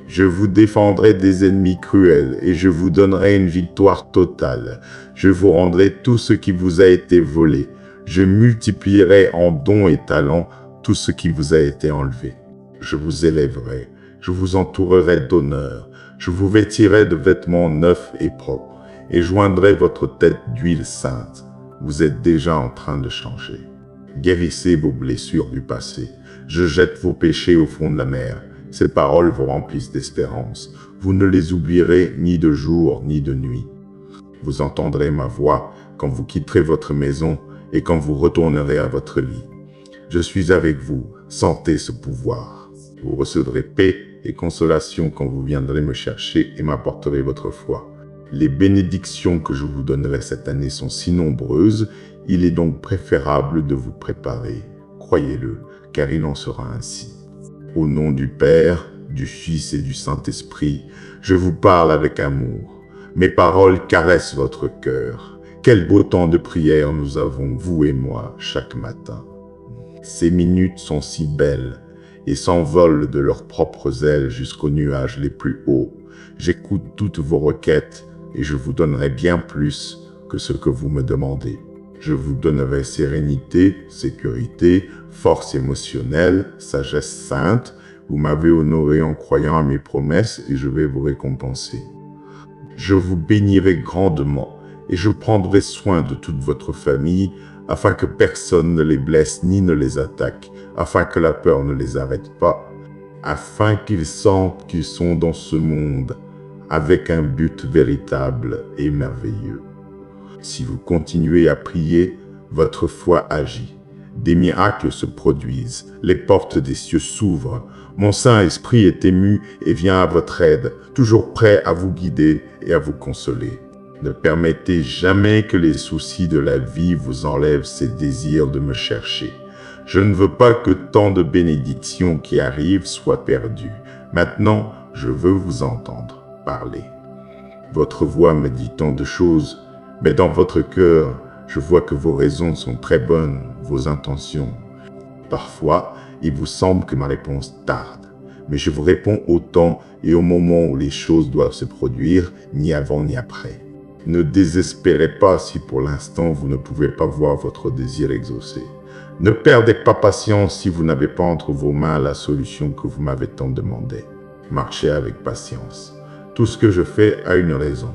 Je vous défendrai des ennemis cruels et je vous donnerai une victoire totale. Je vous rendrai tout ce qui vous a été volé. Je multiplierai en dons et talents tout ce qui vous a été enlevé. Je vous élèverai, je vous entourerai d'honneur, je vous vêtirai de vêtements neufs et propres et joindrai votre tête d'huile sainte. Vous êtes déjà en train de changer. Guérissez vos blessures du passé. Je jette vos péchés au fond de la mer. Ces paroles vous remplissent d'espérance. Vous ne les oublierez ni de jour ni de nuit. Vous entendrez ma voix quand vous quitterez votre maison et quand vous retournerez à votre lit. Je suis avec vous, sentez ce pouvoir. Vous recevrez paix et consolation quand vous viendrez me chercher et m'apporterez votre foi. Les bénédictions que je vous donnerai cette année sont si nombreuses, il est donc préférable de vous préparer. Croyez-le, car il en sera ainsi. Au nom du Père, du Fils et du Saint-Esprit, je vous parle avec amour. Mes paroles caressent votre cœur. Quel beau temps de prière nous avons, vous et moi, chaque matin. Ces minutes sont si belles et s'envolent de leurs propres ailes jusqu'aux nuages les plus hauts. J'écoute toutes vos requêtes et je vous donnerai bien plus que ce que vous me demandez. Je vous donnerai sérénité, sécurité, force émotionnelle, sagesse sainte. Vous m'avez honoré en croyant à mes promesses et je vais vous récompenser. Je vous bénirai grandement et je prendrai soin de toute votre famille afin que personne ne les blesse ni ne les attaque, afin que la peur ne les arrête pas, afin qu'ils sentent qu'ils sont dans ce monde avec un but véritable et merveilleux. Si vous continuez à prier, votre foi agit. Des miracles se produisent, les portes des cieux s'ouvrent. Mon Saint-Esprit est ému et vient à votre aide, toujours prêt à vous guider et à vous consoler. Ne permettez jamais que les soucis de la vie vous enlèvent ces désirs de me chercher. Je ne veux pas que tant de bénédictions qui arrivent soient perdues. Maintenant, je veux vous entendre parler. Votre voix me dit tant de choses, mais dans votre cœur, je vois que vos raisons sont très bonnes, vos intentions. Parfois, il vous semble que ma réponse tarde, mais je vous réponds au temps et au moment où les choses doivent se produire, ni avant ni après. Ne désespérez pas si pour l'instant vous ne pouvez pas voir votre désir exaucé. Ne perdez pas patience si vous n'avez pas entre vos mains la solution que vous m'avez tant demandé. Marchez avec patience. Tout ce que je fais a une raison.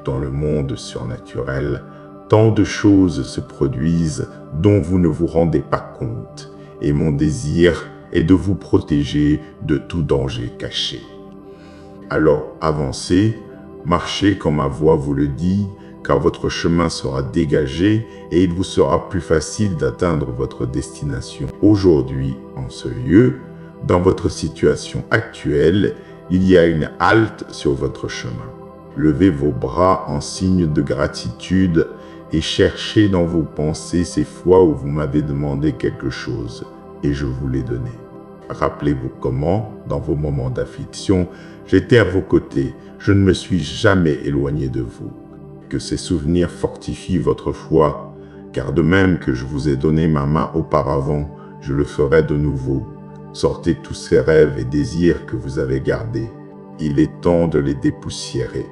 Dans le monde surnaturel, tant de choses se produisent dont vous ne vous rendez pas compte, et mon désir est de vous protéger de tout danger caché. Alors avancez, marchez comme ma voix vous le dit, car votre chemin sera dégagé et il vous sera plus facile d'atteindre votre destination. Aujourd'hui, en ce lieu, dans votre situation actuelle, il y a une halte sur votre chemin. Levez vos bras en signe de gratitude et cherchez dans vos pensées ces fois où vous m'avez demandé quelque chose et je vous l'ai donné. Rappelez-vous comment, dans vos moments d'affliction, j'étais à vos côtés, je ne me suis jamais éloigné de vous. Que ces souvenirs fortifient votre foi, car de même que je vous ai donné ma main auparavant, je le ferai de nouveau. Sortez tous ces rêves et désirs que vous avez gardés. Il est temps de les dépoussiérer.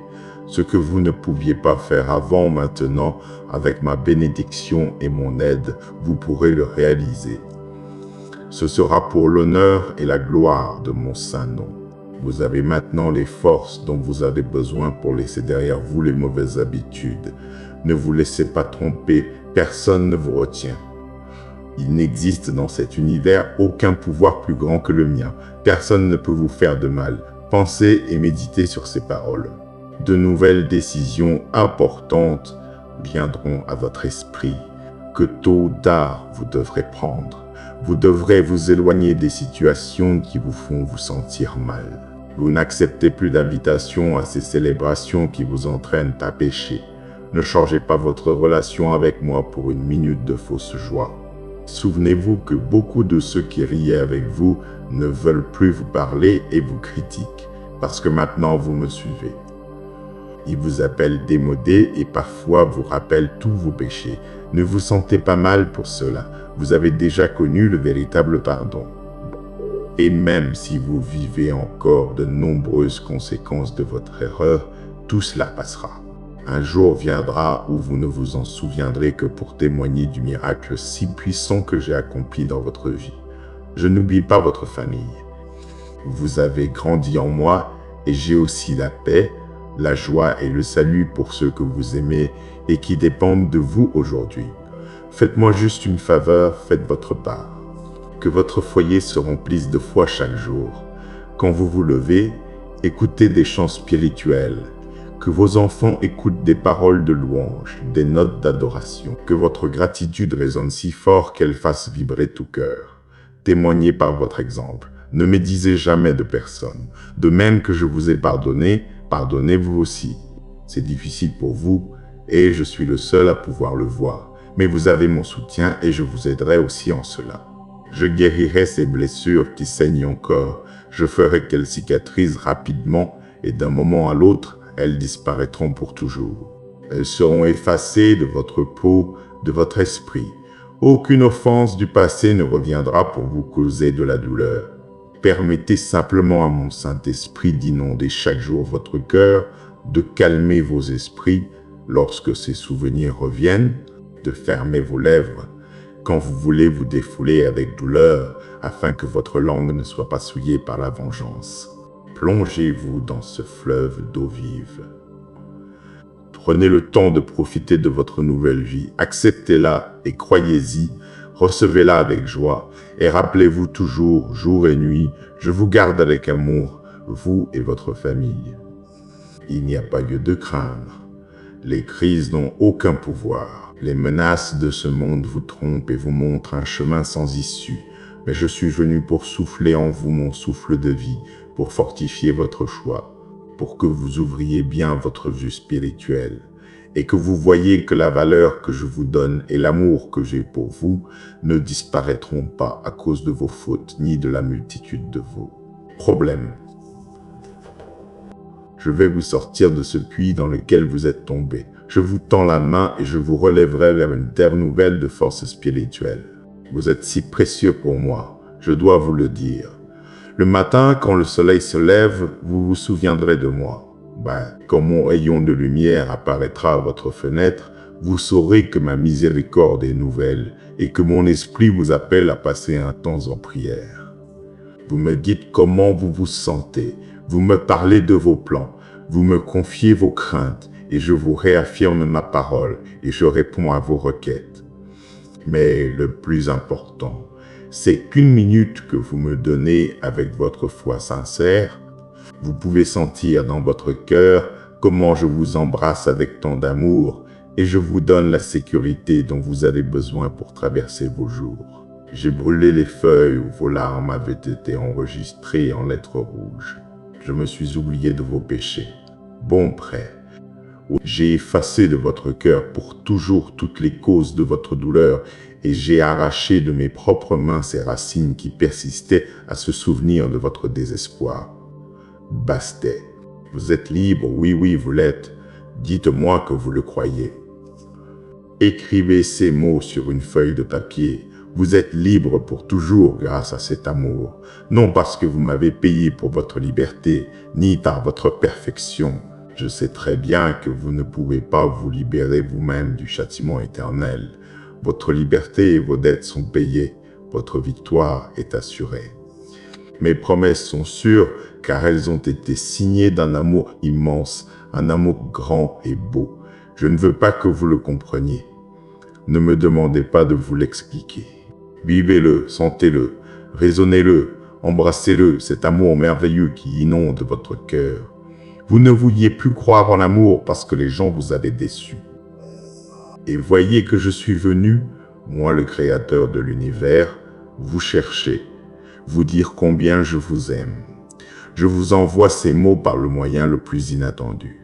Ce que vous ne pouviez pas faire avant, maintenant, avec ma bénédiction et mon aide, vous pourrez le réaliser. Ce sera pour l'honneur et la gloire de mon saint nom. Vous avez maintenant les forces dont vous avez besoin pour laisser derrière vous les mauvaises habitudes. Ne vous laissez pas tromper, personne ne vous retient. Il n'existe dans cet univers aucun pouvoir plus grand que le mien. Personne ne peut vous faire de mal. Pensez et méditez sur ces paroles. De nouvelles décisions importantes viendront à votre esprit. que tôt ou tard vous devrez prendre. Vous devrez vous éloigner des situations qui vous font vous sentir mal. Vous n'acceptez plus d'invitations à ces célébrations qui vous entraînent à pécher. Ne changez pas votre relation avec moi pour une minute de fausse joie. Souvenez-vous que beaucoup de ceux qui riaient avec vous ne veulent plus vous parler et vous critiquent, parce que maintenant vous me suivez. Ils vous appellent démodé et parfois vous rappellent tous vos péchés. Ne vous sentez pas mal pour cela. Vous avez déjà connu le véritable pardon. Et même si vous vivez encore de nombreuses conséquences de votre erreur, tout cela passera. Un jour viendra où vous ne vous en souviendrez que pour témoigner du miracle si puissant que j'ai accompli dans votre vie. Je n'oublie pas votre famille. Vous avez grandi en moi et j'ai aussi la paix, la joie et le salut pour ceux que vous aimez et qui dépendent de vous aujourd'hui. Faites-moi juste une faveur, faites votre part. Que votre foyer se remplisse de foi chaque jour. Quand vous vous levez, écoutez des chants spirituels. Que vos enfants écoutent des paroles de louange, des notes d'adoration. Que votre gratitude résonne si fort qu'elle fasse vibrer tout cœur. Témoignez par votre exemple. Ne médisez jamais de personne. De même que je vous ai pardonné, pardonnez-vous aussi. C'est difficile pour vous et je suis le seul à pouvoir le voir. Mais vous avez mon soutien et je vous aiderai aussi en cela. Je guérirai ces blessures qui saignent encore. Je ferai qu'elles cicatrisent rapidement et d'un moment à l'autre, elles disparaîtront pour toujours. Elles seront effacées de votre peau, de votre esprit. Aucune offense du passé ne reviendra pour vous causer de la douleur. Permettez simplement à mon Saint-Esprit d'inonder chaque jour votre cœur, de calmer vos esprits lorsque ces souvenirs reviennent, de fermer vos lèvres quand vous voulez vous défouler avec douleur afin que votre langue ne soit pas souillée par la vengeance. Plongez-vous dans ce fleuve d'eau vive. Prenez le temps de profiter de votre nouvelle vie, acceptez-la et croyez-y, recevez-la avec joie et rappelez-vous toujours, jour et nuit, je vous garde avec amour, vous et votre famille. Il n'y a pas lieu de craindre. Les crises n'ont aucun pouvoir. Les menaces de ce monde vous trompent et vous montrent un chemin sans issue. Mais je suis venu pour souffler en vous mon souffle de vie, pour fortifier votre choix, pour que vous ouvriez bien votre vue spirituelle, et que vous voyiez que la valeur que je vous donne et l'amour que j'ai pour vous ne disparaîtront pas à cause de vos fautes ni de la multitude de vos problèmes. Je vais vous sortir de ce puits dans lequel vous êtes tombés. Je vous tends la main et je vous relèverai vers une terre nouvelle de force spirituelle. Vous êtes si précieux pour moi, je dois vous le dire. Le matin, quand le soleil se lève, vous vous souviendrez de moi. Quand mon rayon de lumière apparaîtra à votre fenêtre, vous saurez que ma miséricorde est nouvelle et que mon esprit vous appelle à passer un temps en prière. Vous me dites comment vous vous sentez, vous me parlez de vos plans, vous me confiez vos craintes et je vous réaffirme ma parole et je réponds à vos requêtes. Mais le plus important, c'est qu'une minute que vous me donnez avec votre foi sincère, vous pouvez sentir dans votre cœur comment je vous embrasse avec tant d'amour et je vous donne la sécurité dont vous avez besoin pour traverser vos jours. J'ai brûlé les feuilles où vos larmes avaient été enregistrées en lettres rouges. Je me suis oublié de vos péchés. Bon prêt. J'ai effacé de votre cœur pour toujours toutes les causes de votre douleur et j'ai arraché de mes propres mains ces racines qui persistaient à se souvenir de votre désespoir. Bastet. Vous êtes libre, oui, vous l'êtes. Dites-moi que vous le croyez. Écrivez ces mots sur une feuille de papier. Vous êtes libre pour toujours grâce à cet amour, non parce que vous m'avez payé pour votre liberté, ni par votre perfection. Je sais très bien que vous ne pouvez pas vous libérer vous-même du châtiment éternel. Votre liberté et vos dettes sont payées, votre victoire est assurée. Mes promesses sont sûres car elles ont été signées d'un amour immense, un amour grand et beau. Je ne veux pas que vous le compreniez. Ne me demandez pas de vous l'expliquer. Vivez-le, sentez-le, raisonnez-le, embrassez-le, cet amour merveilleux qui inonde votre cœur. Vous ne vouliez plus croire en l'amour parce que les gens vous avaient déçu. Et voyez que je suis venu moi le créateur de l'univers, vous chercher, vous dire combien je vous aime. Je vous envoie ces mots par le moyen le plus inattendu.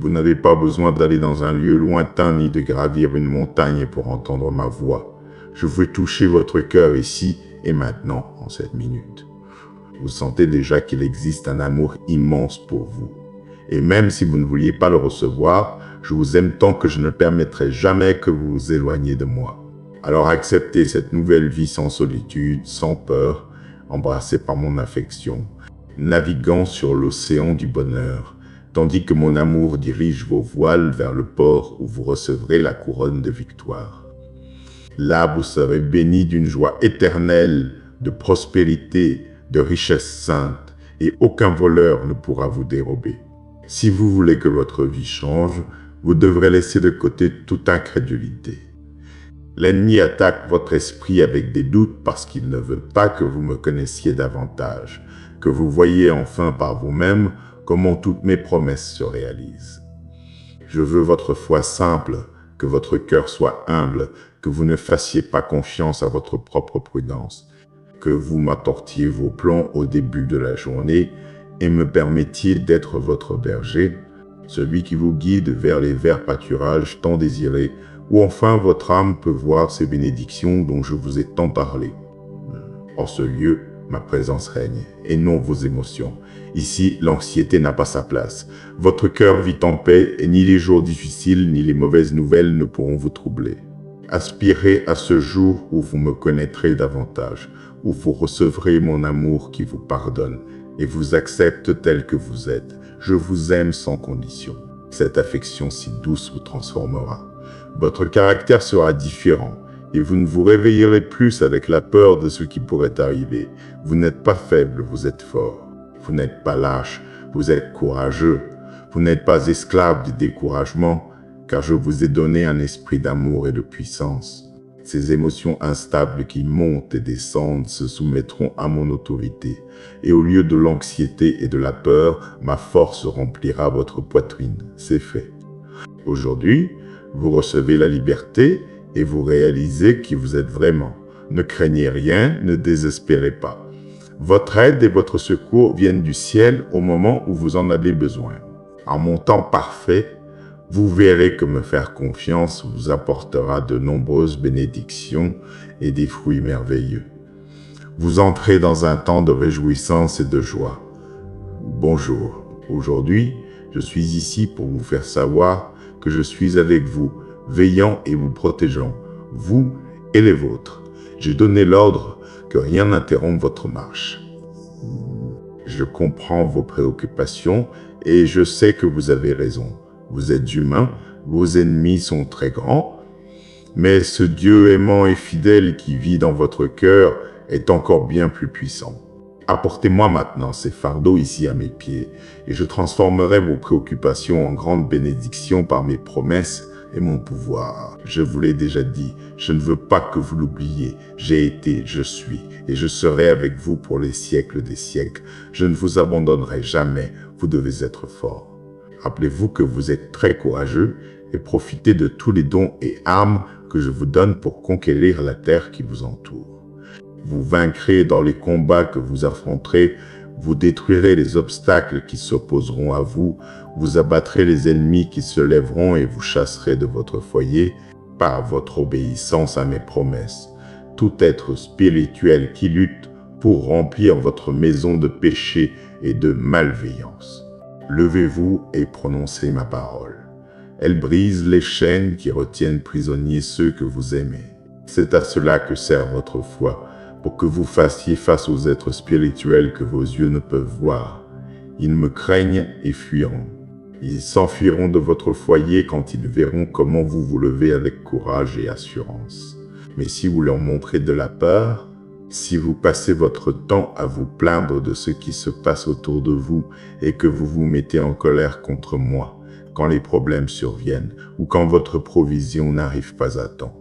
Vous n'avez pas besoin d'aller dans un lieu lointain ni de gravir une montagne pour entendre ma voix. Je veux toucher votre cœur ici et maintenant, en cette minute. Vous sentez déjà qu'il existe un amour immense pour vous. Et même si vous ne vouliez pas le recevoir, je vous aime tant que je ne permettrai jamais que vous vous éloigniez de moi. Alors acceptez cette nouvelle vie sans solitude, sans peur, embrassée par mon affection, naviguant sur l'océan du bonheur, tandis que mon amour dirige vos voiles vers le port où vous recevrez la couronne de victoire. Là, vous serez bénis d'une joie éternelle, de prospérité, de richesse sainte, et aucun voleur ne pourra vous dérober. Si vous voulez que votre vie change, vous devrez laisser de côté toute incrédulité. L'ennemi attaque votre esprit avec des doutes parce qu'il ne veut pas que vous me connaissiez davantage, que vous voyiez enfin par vous-même comment toutes mes promesses se réalisent. Je veux votre foi simple, que votre cœur soit humble, que vous ne fassiez pas confiance à votre propre prudence, que vous m'apportiez vos plans au début de la journée et me permettiez d'être votre berger, celui qui vous guide vers les verts pâturages tant désirés, où enfin votre âme peut voir ces bénédictions dont je vous ai tant parlé. En ce lieu, ma présence règne, et non vos émotions. Ici, l'anxiété n'a pas sa place. Votre cœur vit en paix, et ni les jours difficiles ni les mauvaises nouvelles ne pourront vous troubler. Aspirez à ce jour où vous me connaîtrez davantage, où vous recevrez mon amour qui vous pardonne et vous accepte tel que vous êtes. Je vous aime sans condition. Cette affection si douce vous transformera. Votre caractère sera différent et vous ne vous réveillerez plus avec la peur de ce qui pourrait arriver. Vous n'êtes pas faible, vous êtes fort. Vous n'êtes pas lâche, vous êtes courageux. Vous n'êtes pas esclave du découragement, car je vous ai donné un esprit d'amour et de puissance. Ces émotions instables qui montent et descendent se soumettront à mon autorité, et au lieu de l'anxiété et de la peur, ma force remplira votre poitrine. C'est fait. Aujourd'hui, vous recevez la liberté et vous réalisez qui vous êtes vraiment. Ne craignez rien, ne désespérez pas. Votre aide et votre secours viennent du ciel au moment où vous en avez besoin. En mon temps parfait, vous verrez que me faire confiance vous apportera de nombreuses bénédictions et des fruits merveilleux. Vous entrez dans un temps de réjouissance et de joie. Bonjour. Aujourd'hui, je suis ici pour vous faire savoir que je suis avec vous, veillant et vous protégeant, vous et les vôtres. J'ai donné l'ordre que rien n'interrompe votre marche. Je comprends vos préoccupations et je sais que vous avez raison. Vous êtes humain, vos ennemis sont très grands, mais ce Dieu aimant et fidèle qui vit dans votre cœur est encore bien plus puissant. Apportez-moi maintenant ces fardeaux ici à mes pieds, et je transformerai vos préoccupations en grandes bénédictions par mes promesses et mon pouvoir. Je vous l'ai déjà dit, je ne veux pas que vous l'oubliez. J'ai été, je suis, et je serai avec vous pour les siècles des siècles. Je ne vous abandonnerai jamais, vous devez être fort. Rappelez-vous que vous êtes très courageux et profitez de tous les dons et armes que je vous donne pour conquérir la terre qui vous entoure. Vous vaincrez dans les combats que vous affronterez, vous détruirez les obstacles qui s'opposeront à vous, vous abattrez les ennemis qui se lèveront et vous chasserez de votre foyer par votre obéissance à mes promesses. Tout être spirituel qui lutte pour remplir votre maison de péché et de malveillance. Levez-vous et prononcez ma parole. Elle brise les chaînes qui retiennent prisonniers ceux que vous aimez. C'est à cela que sert votre foi, pour que vous fassiez face aux êtres spirituels que vos yeux ne peuvent voir. Ils me craignent et fuiront. Ils s'enfuiront de votre foyer quand ils verront comment vous vous levez avec courage et assurance. Mais si vous leur montrez de la peur, si vous passez votre temps à vous plaindre de ce qui se passe autour de vous et que vous vous mettez en colère contre moi quand les problèmes surviennent ou quand votre provision n'arrive pas à temps,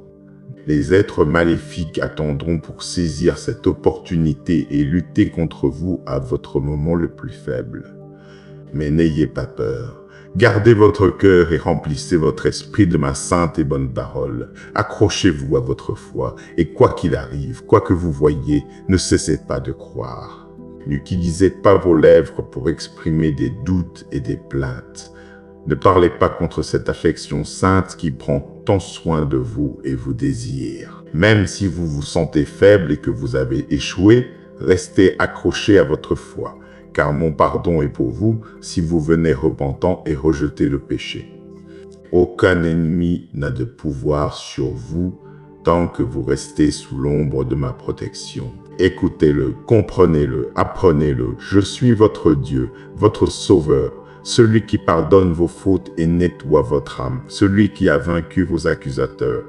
les êtres maléfiques attendront pour saisir cette opportunité et lutter contre vous à votre moment le plus faible. Mais n'ayez pas peur, Gardez votre cœur et remplissez votre esprit de ma sainte et bonne parole. Accrochez-vous à votre foi, et quoi qu'il arrive, quoi que vous voyez, ne cessez pas de croire. N'utilisez pas vos lèvres pour exprimer des doutes et des plaintes. Ne parlez pas contre cette affection sainte qui prend tant soin de vous et vous désire. Même si vous vous sentez faible et que vous avez échoué, restez accrochés à votre foi, car mon pardon est pour vous si vous venez repentant et rejetez le péché. Aucun ennemi n'a de pouvoir sur vous tant que vous restez sous l'ombre de ma protection. Écoutez-le, comprenez-le, apprenez-le. Je suis votre Dieu, votre Sauveur, celui qui pardonne vos fautes et nettoie votre âme, celui qui a vaincu vos accusateurs,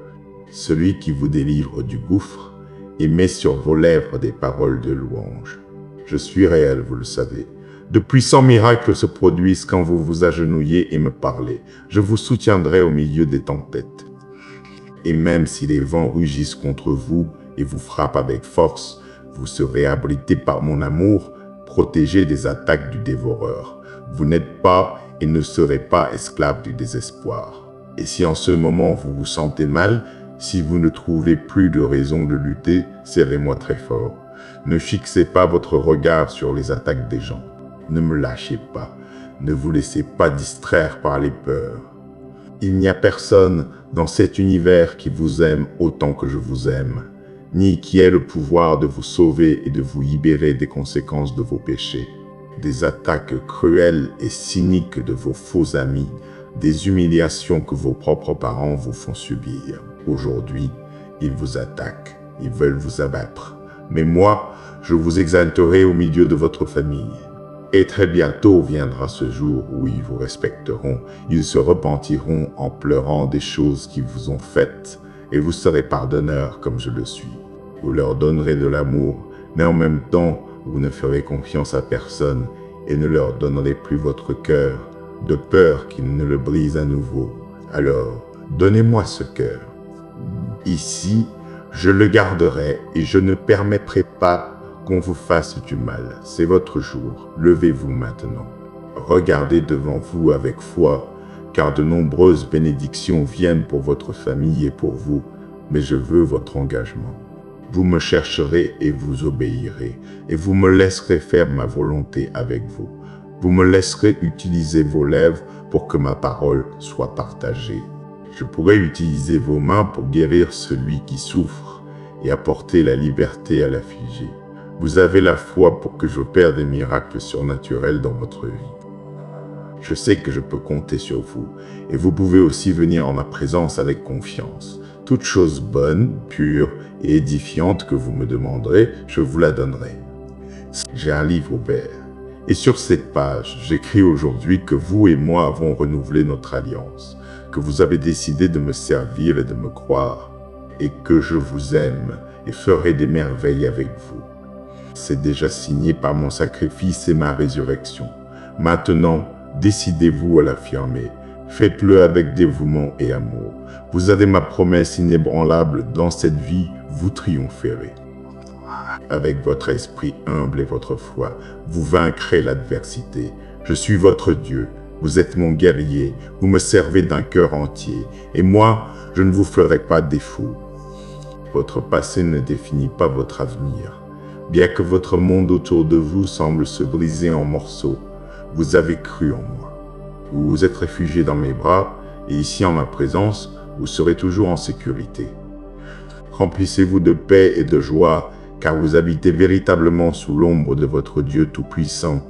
celui qui vous délivre du gouffre et met sur vos lèvres des paroles de louange. Je suis réel, vous le savez. De puissants miracles se produisent quand vous vous agenouillez et me parlez. Je vous soutiendrai au milieu des tempêtes. Et même si les vents rugissent contre vous et vous frappent avec force, vous serez abrité par mon amour, protégé des attaques du dévoreur. Vous n'êtes pas et ne serez pas esclave du désespoir. Et si en ce moment vous vous sentez mal, si vous ne trouvez plus de raison de lutter, serrez-moi très fort. Ne fixez pas votre regard sur les attaques des gens. Ne me lâchez pas. Ne vous laissez pas distraire par les peurs. Il n'y a personne dans cet univers qui vous aime autant que je vous aime, ni qui ait le pouvoir de vous sauver et de vous libérer des conséquences de vos péchés, des attaques cruelles et cyniques de vos faux amis, des humiliations que vos propres parents vous font subir. Aujourd'hui, ils vous attaquent, ils veulent vous abattre. Mais moi, je vous exalterai au milieu de votre famille. Et très bientôt viendra ce jour où ils vous respecteront. Ils se repentiront en pleurant des choses qu'ils vous ont faites, et vous serez pardonneur comme je le suis. Vous leur donnerez de l'amour, mais en même temps, vous ne ferez confiance à personne et ne leur donnerez plus votre cœur, de peur qu'ils ne le brisent à nouveau. Alors, donnez-moi ce cœur. Ici, je le garderai et je ne permettrai pas qu'on vous fasse du mal. C'est votre jour. Levez-vous maintenant. Regardez devant vous avec foi, car de nombreuses bénédictions viennent pour votre famille et pour vous, mais je veux votre engagement. Vous me chercherez et vous obéirez, et vous me laisserez faire ma volonté avec vous. Vous me laisserez utiliser vos lèvres pour que ma parole soit partagée. Je pourrai utiliser vos mains pour guérir celui qui souffre et apporter la liberté à l'affligé. Vous avez la foi pour que j'opère des miracles surnaturels dans votre vie. Je sais que je peux compter sur vous, et vous pouvez aussi venir en ma présence avec confiance. Toute chose bonne, pure et édifiante que vous me demanderez, je vous la donnerai. J'ai un livre ouvert, et sur cette page, j'écris aujourd'hui que vous et moi avons renouvelé notre alliance, que vous avez décidé de me servir et de me croire, et que je vous aime et ferai des merveilles avec vous. C'est déjà signé par mon sacrifice et ma résurrection. Maintenant, décidez-vous à l'affirmer. Faites-le avec dévouement et amour. Vous avez ma promesse inébranlable. Dans cette vie, vous triompherez. Avec votre esprit humble et votre foi, vous vaincrez l'adversité. Je suis votre Dieu. Vous êtes mon guerrier. Vous me servez d'un cœur entier. Et moi, je ne vous ferai pas défaut. Votre passé ne définit pas votre avenir. Bien que votre monde autour de vous semble se briser en morceaux, vous avez cru en moi. Vous vous êtes réfugié dans mes bras, et ici en ma présence, vous serez toujours en sécurité. Remplissez-vous de paix et de joie, car vous habitez véritablement sous l'ombre de votre Dieu Tout-Puissant.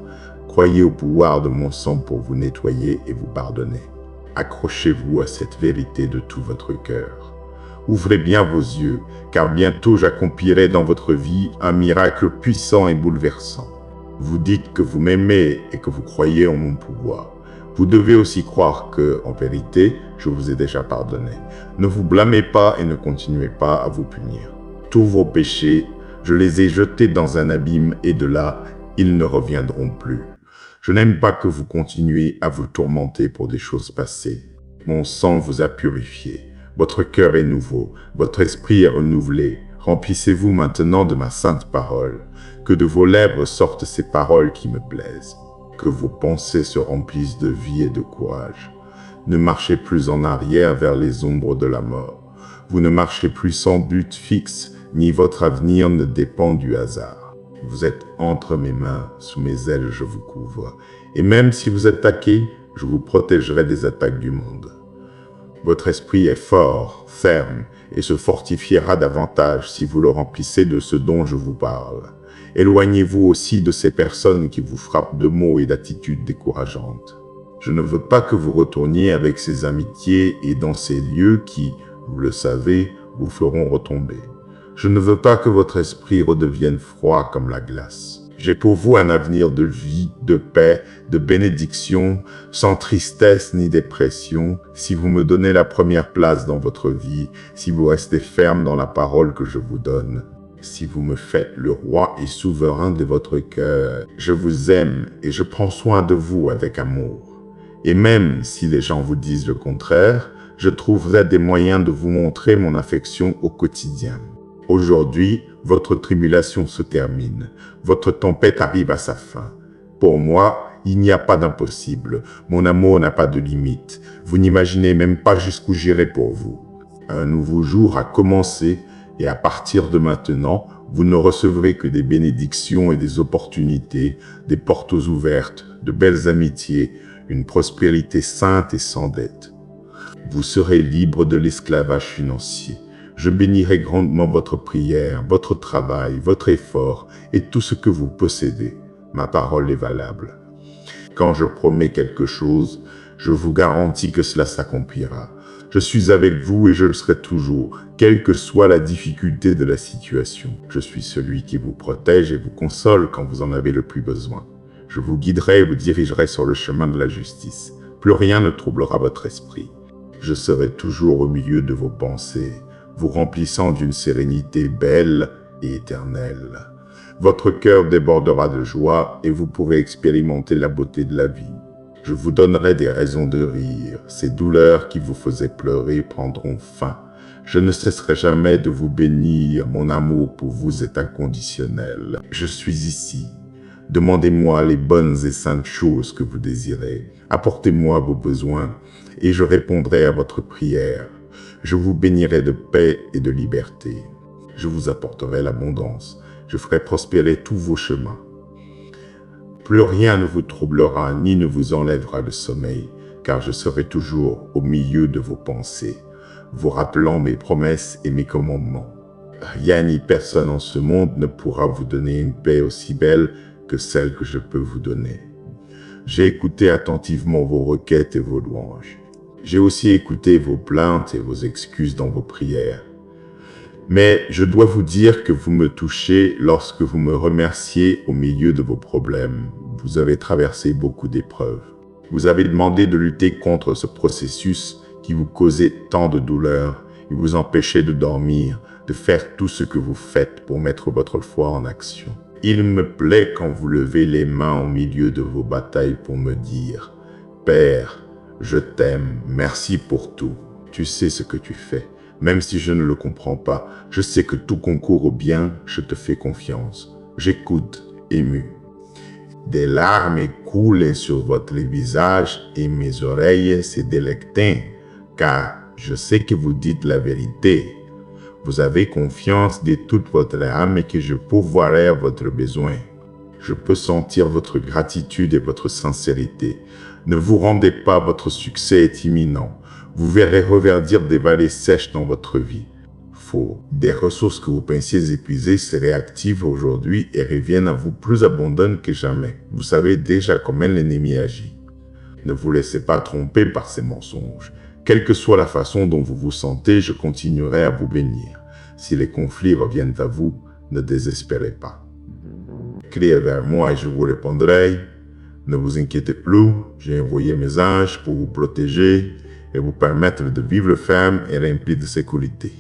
Croyez au pouvoir de mon sang pour vous nettoyer et vous pardonner. Accrochez-vous à cette vérité de tout votre cœur. Ouvrez bien vos yeux, car bientôt j'accomplirai dans votre vie un miracle puissant et bouleversant. Vous dites que vous m'aimez et que vous croyez en mon pouvoir. Vous devez aussi croire que, en vérité, je vous ai déjà pardonné. Ne vous blâmez pas et ne continuez pas à vous punir. Tous vos péchés, je les ai jetés dans un abîme et de là, ils ne reviendront plus. Je n'aime pas que vous continuiez à vous tourmenter pour des choses passées. Mon sang vous a purifié. Votre cœur est nouveau, votre esprit est renouvelé. Remplissez-vous maintenant de ma sainte parole. Que de vos lèvres sortent ces paroles qui me plaisent. que vos pensées se remplissent de vie et de courage. Ne marchez plus en arrière vers les ombres de la mort. Vous ne marchez plus sans but fixe, ni votre avenir ne dépend du hasard. Vous êtes entre mes mains, sous mes ailes je vous couvre. Et même si vous êtes attaqué, je vous protégerai des attaques du monde. Votre esprit est fort, ferme, et se fortifiera davantage si vous le remplissez de ce dont je vous parle. Éloignez-vous aussi de ces personnes qui vous frappent de mots et d'attitudes décourageantes. Je ne veux pas que vous retourniez avec ces amitiés et dans ces lieux qui, vous le savez, vous feront retomber. Je ne veux pas que votre esprit redevienne froid comme la glace. J'ai pour vous un avenir de vie, de paix, de bénédiction, sans tristesse ni dépression, si vous me donnez la première place dans votre vie, si vous restez ferme dans la parole que je vous donne. Si vous me faites le roi et souverain de votre cœur, je vous aime et je prends soin de vous avec amour. Et même si les gens vous disent le contraire, je trouverai des moyens de vous montrer mon affection au quotidien. Aujourd'hui, votre tribulation se termine. Votre tempête arrive à sa fin. Pour moi, il n'y a pas d'impossible. Mon amour n'a pas de limite. Vous n'imaginez même pas jusqu'où j'irai pour vous. Un nouveau jour a commencé et à partir de maintenant, vous ne recevrez que des bénédictions et des opportunités, des portes ouvertes, de belles amitiés, une prospérité sainte et sans dette. Vous serez libre de l'esclavage financier. Je bénirai grandement votre prière, votre travail, votre effort et tout ce que vous possédez. Ma parole est valable. Quand je promets quelque chose, je vous garantis que cela s'accomplira. Je suis avec vous et je le serai toujours, quelle que soit la difficulté de la situation. Je suis celui qui vous protège et vous console quand vous en avez le plus besoin. Je vous guiderai et vous dirigerai sur le chemin de la justice. Plus rien ne troublera votre esprit. Je serai toujours au milieu de vos pensées, vous remplissant d'une sérénité belle et éternelle. Votre cœur débordera de joie et vous pourrez expérimenter la beauté de la vie. Je vous donnerai des raisons de rire. Ces douleurs qui vous faisaient pleurer prendront fin. Je ne cesserai jamais de vous bénir. Mon amour pour vous est inconditionnel. Je suis ici. Demandez-moi les bonnes et saintes choses que vous désirez. Apportez-moi vos besoins et je répondrai à votre prière. Je vous bénirai de paix et de liberté. Je vous apporterai l'abondance. Je ferai prospérer tous vos chemins. Plus rien ne vous troublera ni ne vous enlèvera le sommeil, car je serai toujours au milieu de vos pensées, vous rappelant mes promesses et mes commandements. Rien ni personne en ce monde ne pourra vous donner une paix aussi belle que celle que je peux vous donner. J'ai écouté attentivement vos requêtes et vos louanges. J'ai aussi écouté vos plaintes et vos excuses dans vos prières. Mais je dois vous dire que vous me touchez lorsque vous me remerciez au milieu de vos problèmes. Vous avez traversé beaucoup d'épreuves. Vous avez demandé de lutter contre ce processus qui vous causait tant de douleurs et vous empêchait de dormir, de faire tout ce que vous faites pour mettre votre foi en action. Il me plaît quand vous levez les mains au milieu de vos batailles pour me dire « Père, je t'aime, merci pour tout. Tu sais ce que tu fais. Même si je ne le comprends pas, je sais que tout concourt au bien, je te fais confiance. J'écoute, ému. » Des larmes coulent sur votre visage et mes oreilles se délectent, car je sais que vous dites la vérité. Vous avez confiance de toute votre âme et que je pourvoirai à votre besoin. Je peux sentir votre gratitude et votre sincérité. Ne vous rendez pas, votre succès est imminent. Vous verrez reverdir des vallées sèches dans votre vie. Des ressources que vous pensiez épuisées se réactivent aujourd'hui et reviennent à vous plus abondantes que jamais. Vous savez déjà comment l'ennemi agit. Ne vous laissez pas tromper par ces mensonges. Quelle que soit la façon dont vous vous sentez, je continuerai à vous bénir. Si les conflits reviennent à vous, ne désespérez pas. Criez vers moi et je vous répondrai. Ne vous inquiétez plus, j'ai envoyé mes anges pour vous protéger et vous permettre de vivre ferme et rempli de sécurité.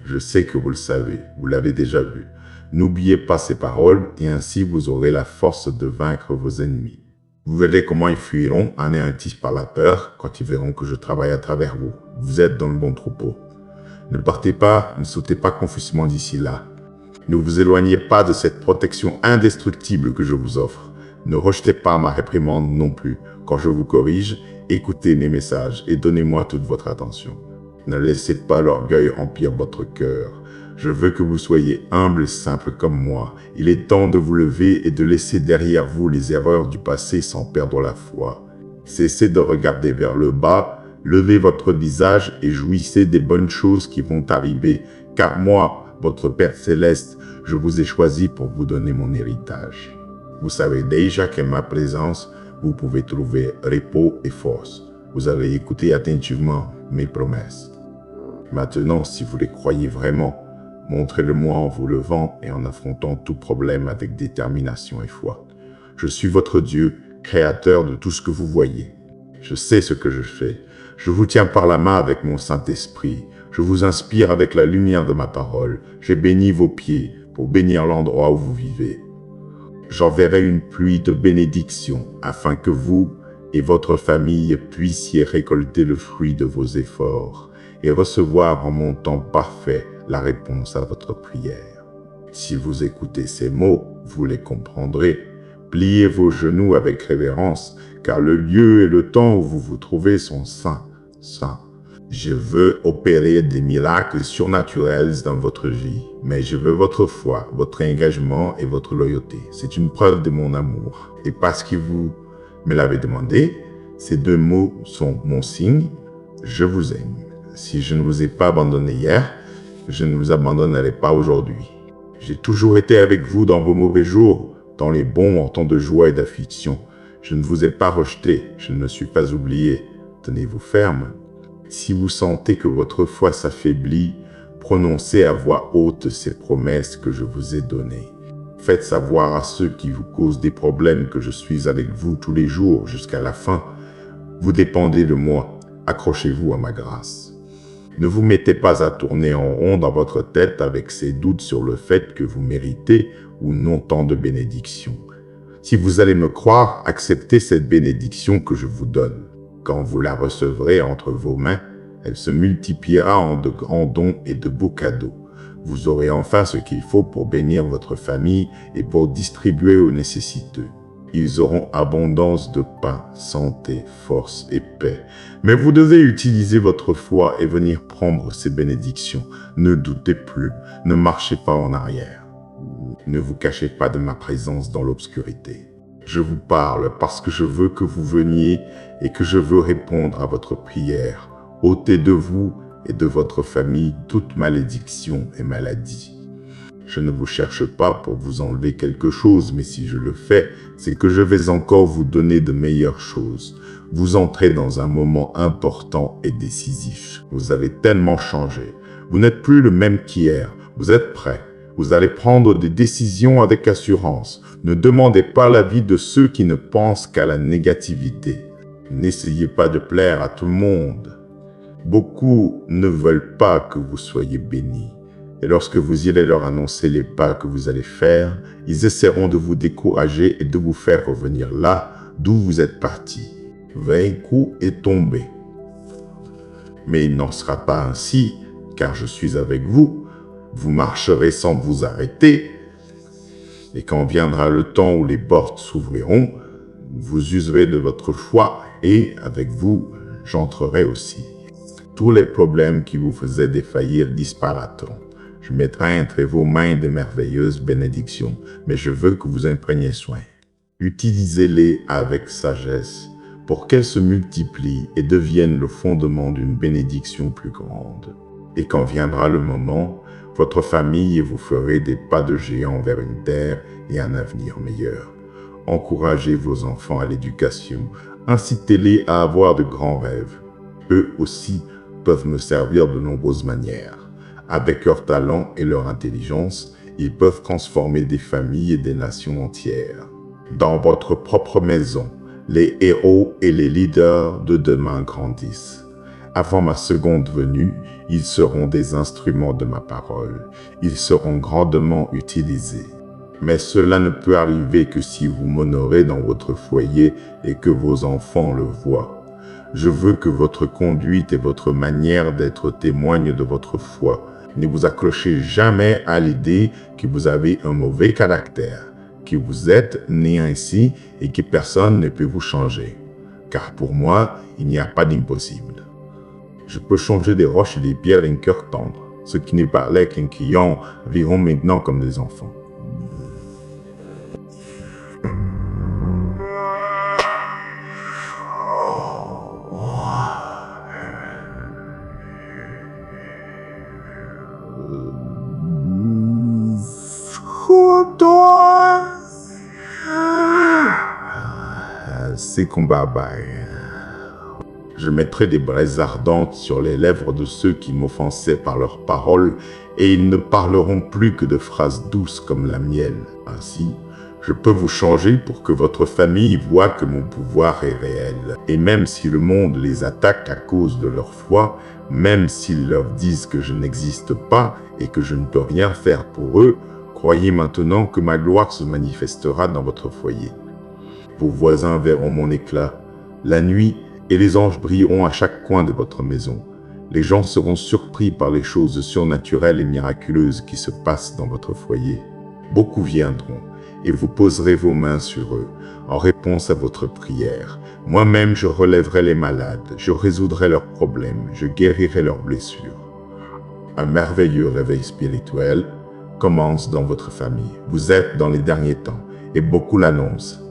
Je sais que vous le savez, vous l'avez déjà vu. N'oubliez pas ces paroles et ainsi vous aurez la force de vaincre vos ennemis. Vous verrez comment ils fuiront anéantis par la peur quand ils verront que je travaille à travers vous. Vous êtes dans le bon troupeau. Ne partez pas, ne sautez pas confusément d'ici là. Ne vous éloignez pas de cette protection indestructible que je vous offre. Ne rejetez pas ma réprimande non plus. Quand je vous corrige, écoutez mes messages et donnez-moi toute votre attention. Ne laissez pas l'orgueil remplir votre cœur. Je veux que vous soyez humble et simple comme moi. Il est temps de vous lever et de laisser derrière vous les erreurs du passé sans perdre la foi. Cessez de regarder vers le bas, levez votre visage et jouissez des bonnes choses qui vont arriver, car moi, votre Père Céleste, je vous ai choisi pour vous donner mon héritage. Vous savez déjà qu'en ma présence, vous pouvez trouver repos et force. Vous avez écouté attentivement mes promesses. Maintenant, si vous les croyez vraiment, montrez-le-moi en vous levant et en affrontant tout problème avec détermination et foi. Je suis votre Dieu, créateur de tout ce que vous voyez. Je sais ce que je fais. Je vous tiens par la main avec mon Saint-Esprit. Je vous inspire avec la lumière de ma parole. J'ai béni vos pieds pour bénir l'endroit où vous vivez. J'enverrai une pluie de bénédictions afin que vous et votre famille puissiez récolter le fruit de vos efforts et recevoir en mon temps parfait la réponse à votre prière. Si vous écoutez ces mots, vous les comprendrez. Pliez vos genoux avec révérence, car le lieu et le temps où vous vous trouvez sont saints. Je veux opérer des miracles surnaturels dans votre vie, mais je veux votre foi, votre engagement et votre loyauté. C'est une preuve de mon amour. Et parce que vous me l'avez demandé, ces deux mots sont mon signe, je vous aime. Si je ne vous ai pas abandonné hier, je ne vous abandonnerai pas aujourd'hui. J'ai toujours été avec vous dans vos mauvais jours, dans les bons en temps de joie et d'affliction. Je ne vous ai pas rejeté, je ne me suis pas oublié. Tenez-vous ferme. Si vous sentez que votre foi s'affaiblit, prononcez à voix haute ces promesses que je vous ai données. Faites savoir à ceux qui vous causent des problèmes que je suis avec vous tous les jours jusqu'à la fin. Vous dépendez de moi, accrochez-vous à ma grâce. Ne vous mettez pas à tourner en rond dans votre tête avec ces doutes sur le fait que vous méritez ou non tant de bénédictions. Si vous allez me croire, acceptez cette bénédiction que je vous donne. Quand vous la recevrez entre vos mains, elle se multipliera en de grands dons et de beaux cadeaux. Vous aurez enfin ce qu'il faut pour bénir votre famille et pour distribuer aux nécessiteux. Ils auront abondance de pain, santé, force et paix. Mais vous devez utiliser votre foi et venir prendre ces bénédictions. Ne doutez plus, ne marchez pas en arrière. Ne vous cachez pas de ma présence dans l'obscurité. Je vous parle parce que je veux que vous veniez et que je veux répondre à votre prière. Ôtez de vous et de votre famille toute malédiction et maladie. Je ne vous cherche pas pour vous enlever quelque chose, mais si je le fais, c'est que je vais encore vous donner de meilleures choses. Vous entrez dans un moment important et décisif. Vous avez tellement changé. Vous n'êtes plus le même qu'hier. Vous êtes prêt. Vous allez prendre des décisions avec assurance. Ne demandez pas l'avis de ceux qui ne pensent qu'à la négativité. N'essayez pas de plaire à tout le monde. Beaucoup ne veulent pas que vous soyez bénis. Et lorsque vous irez leur annoncer les pas que vous allez faire, ils essaieront de vous décourager et de vous faire revenir là d'où vous êtes parti. Vaincu et tombé. Mais il n'en sera pas ainsi, car je suis avec vous. Vous marcherez sans vous arrêter. Et quand viendra le temps où les portes s'ouvriront, vous userez de votre foi et, avec vous, j'entrerai aussi. Tous les problèmes qui vous faisaient défaillir disparaîtront. Je mettrai entre vos mains de merveilleuses bénédictions, mais je veux que vous en preniez soin. Utilisez-les avec sagesse pour qu'elles se multiplient et deviennent le fondement d'une bénédiction plus grande. Et quand viendra le moment, votre famille et vous ferez des pas de géant vers une terre et un avenir meilleur. Encouragez vos enfants à l'éducation, incitez-les à avoir de grands rêves. Eux aussi peuvent me servir de nombreuses manières. Avec leur talent et leur intelligence, ils peuvent transformer des familles et des nations entières. Dans votre propre maison, les héros et les leaders de demain grandissent. Avant ma seconde venue, ils seront des instruments de ma parole. Ils seront grandement utilisés. Mais cela ne peut arriver que si vous m'honorez dans votre foyer et que vos enfants le voient. Je veux que votre conduite et votre manière d'être témoignent de votre foi. Ne vous accrochez jamais à l'idée que vous avez un mauvais caractère, que vous êtes né ainsi et que personne ne peut vous changer. Car pour moi, il n'y a pas d'impossible. Je peux changer des roches et des pierres d'un cœur tendre. Ceux qui ne parlaient qu'un criant vivront maintenant comme des enfants. C'est combat bye. Je mettrai des braises ardentes sur les lèvres de ceux qui m'offensaient par leurs paroles, et ils ne parleront plus que de phrases douces comme la miel. Ainsi, je peux vous changer pour que votre famille voie que mon pouvoir est réel. Et même si le monde les attaque à cause de leur foi, même s'ils leur disent que je n'existe pas et que je ne peux rien faire pour eux, croyez maintenant que ma gloire se manifestera dans votre foyer. Vos voisins verront mon éclat la nuit, et les anges brilleront à chaque coin de votre maison. Les gens seront surpris par les choses surnaturelles et miraculeuses qui se passent dans votre foyer. Beaucoup viendront, et vous poserez vos mains sur eux, en réponse à votre prière. Moi-même, je relèverai les malades, je résoudrai leurs problèmes, je guérirai leurs blessures. Un merveilleux réveil spirituel commence dans votre famille. Vous êtes dans les derniers temps, et beaucoup l'annoncent.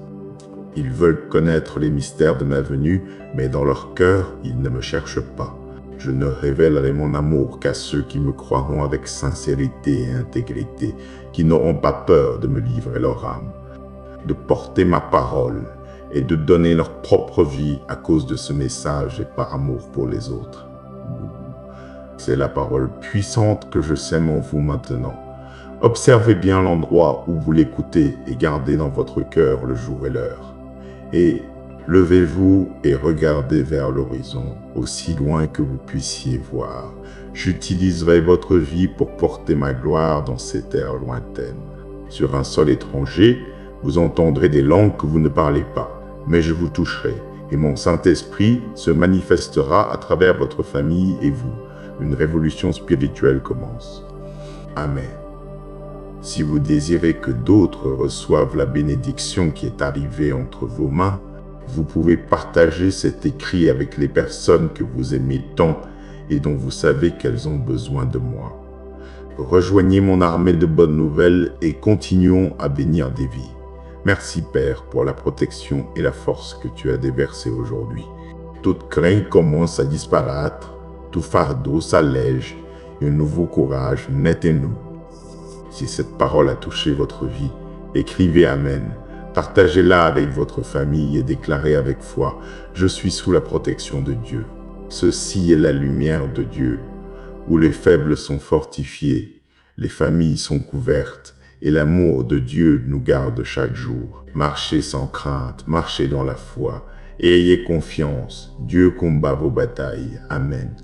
Ils veulent connaître les mystères de ma venue, mais dans leur cœur, ils ne me cherchent pas. Je ne révélerai mon amour qu'à ceux qui me croiront avec sincérité et intégrité, qui n'auront pas peur de me livrer leur âme, de porter ma parole et de donner leur propre vie à cause de ce message et par amour pour les autres. C'est la parole puissante que je sème en vous maintenant. Observez bien l'endroit où vous l'écoutez et gardez dans votre cœur le jour et l'heure. Et levez-vous et regardez vers l'horizon, aussi loin que vous puissiez voir. J'utiliserai votre vie pour porter ma gloire dans ces terres lointaines. Sur un sol étranger, vous entendrez des langues que vous ne parlez pas, mais je vous toucherai, et mon Saint-Esprit se manifestera à travers votre famille et vous. Une révolution spirituelle commence. Amen. Si vous désirez que d'autres reçoivent la bénédiction qui est arrivée entre vos mains, vous pouvez partager cet écrit avec les personnes que vous aimez tant et dont vous savez qu'elles ont besoin de moi. Rejoignez mon armée de bonnes nouvelles et continuons à bénir des vies. Merci Père pour la protection et la force que tu as déversée aujourd'hui. Toute crainte commence à disparaître, tout fardeau s'allège et un nouveau courage naît en nous. Si cette parole a touché votre vie, écrivez Amen. Partagez-la avec votre famille et déclarez avec foi, je suis sous la protection de Dieu. Ceci est la lumière de Dieu, où les faibles sont fortifiés, les familles sont couvertes, et l'amour de Dieu nous garde chaque jour. Marchez sans crainte, marchez dans la foi, et ayez confiance, Dieu combat vos batailles. Amen.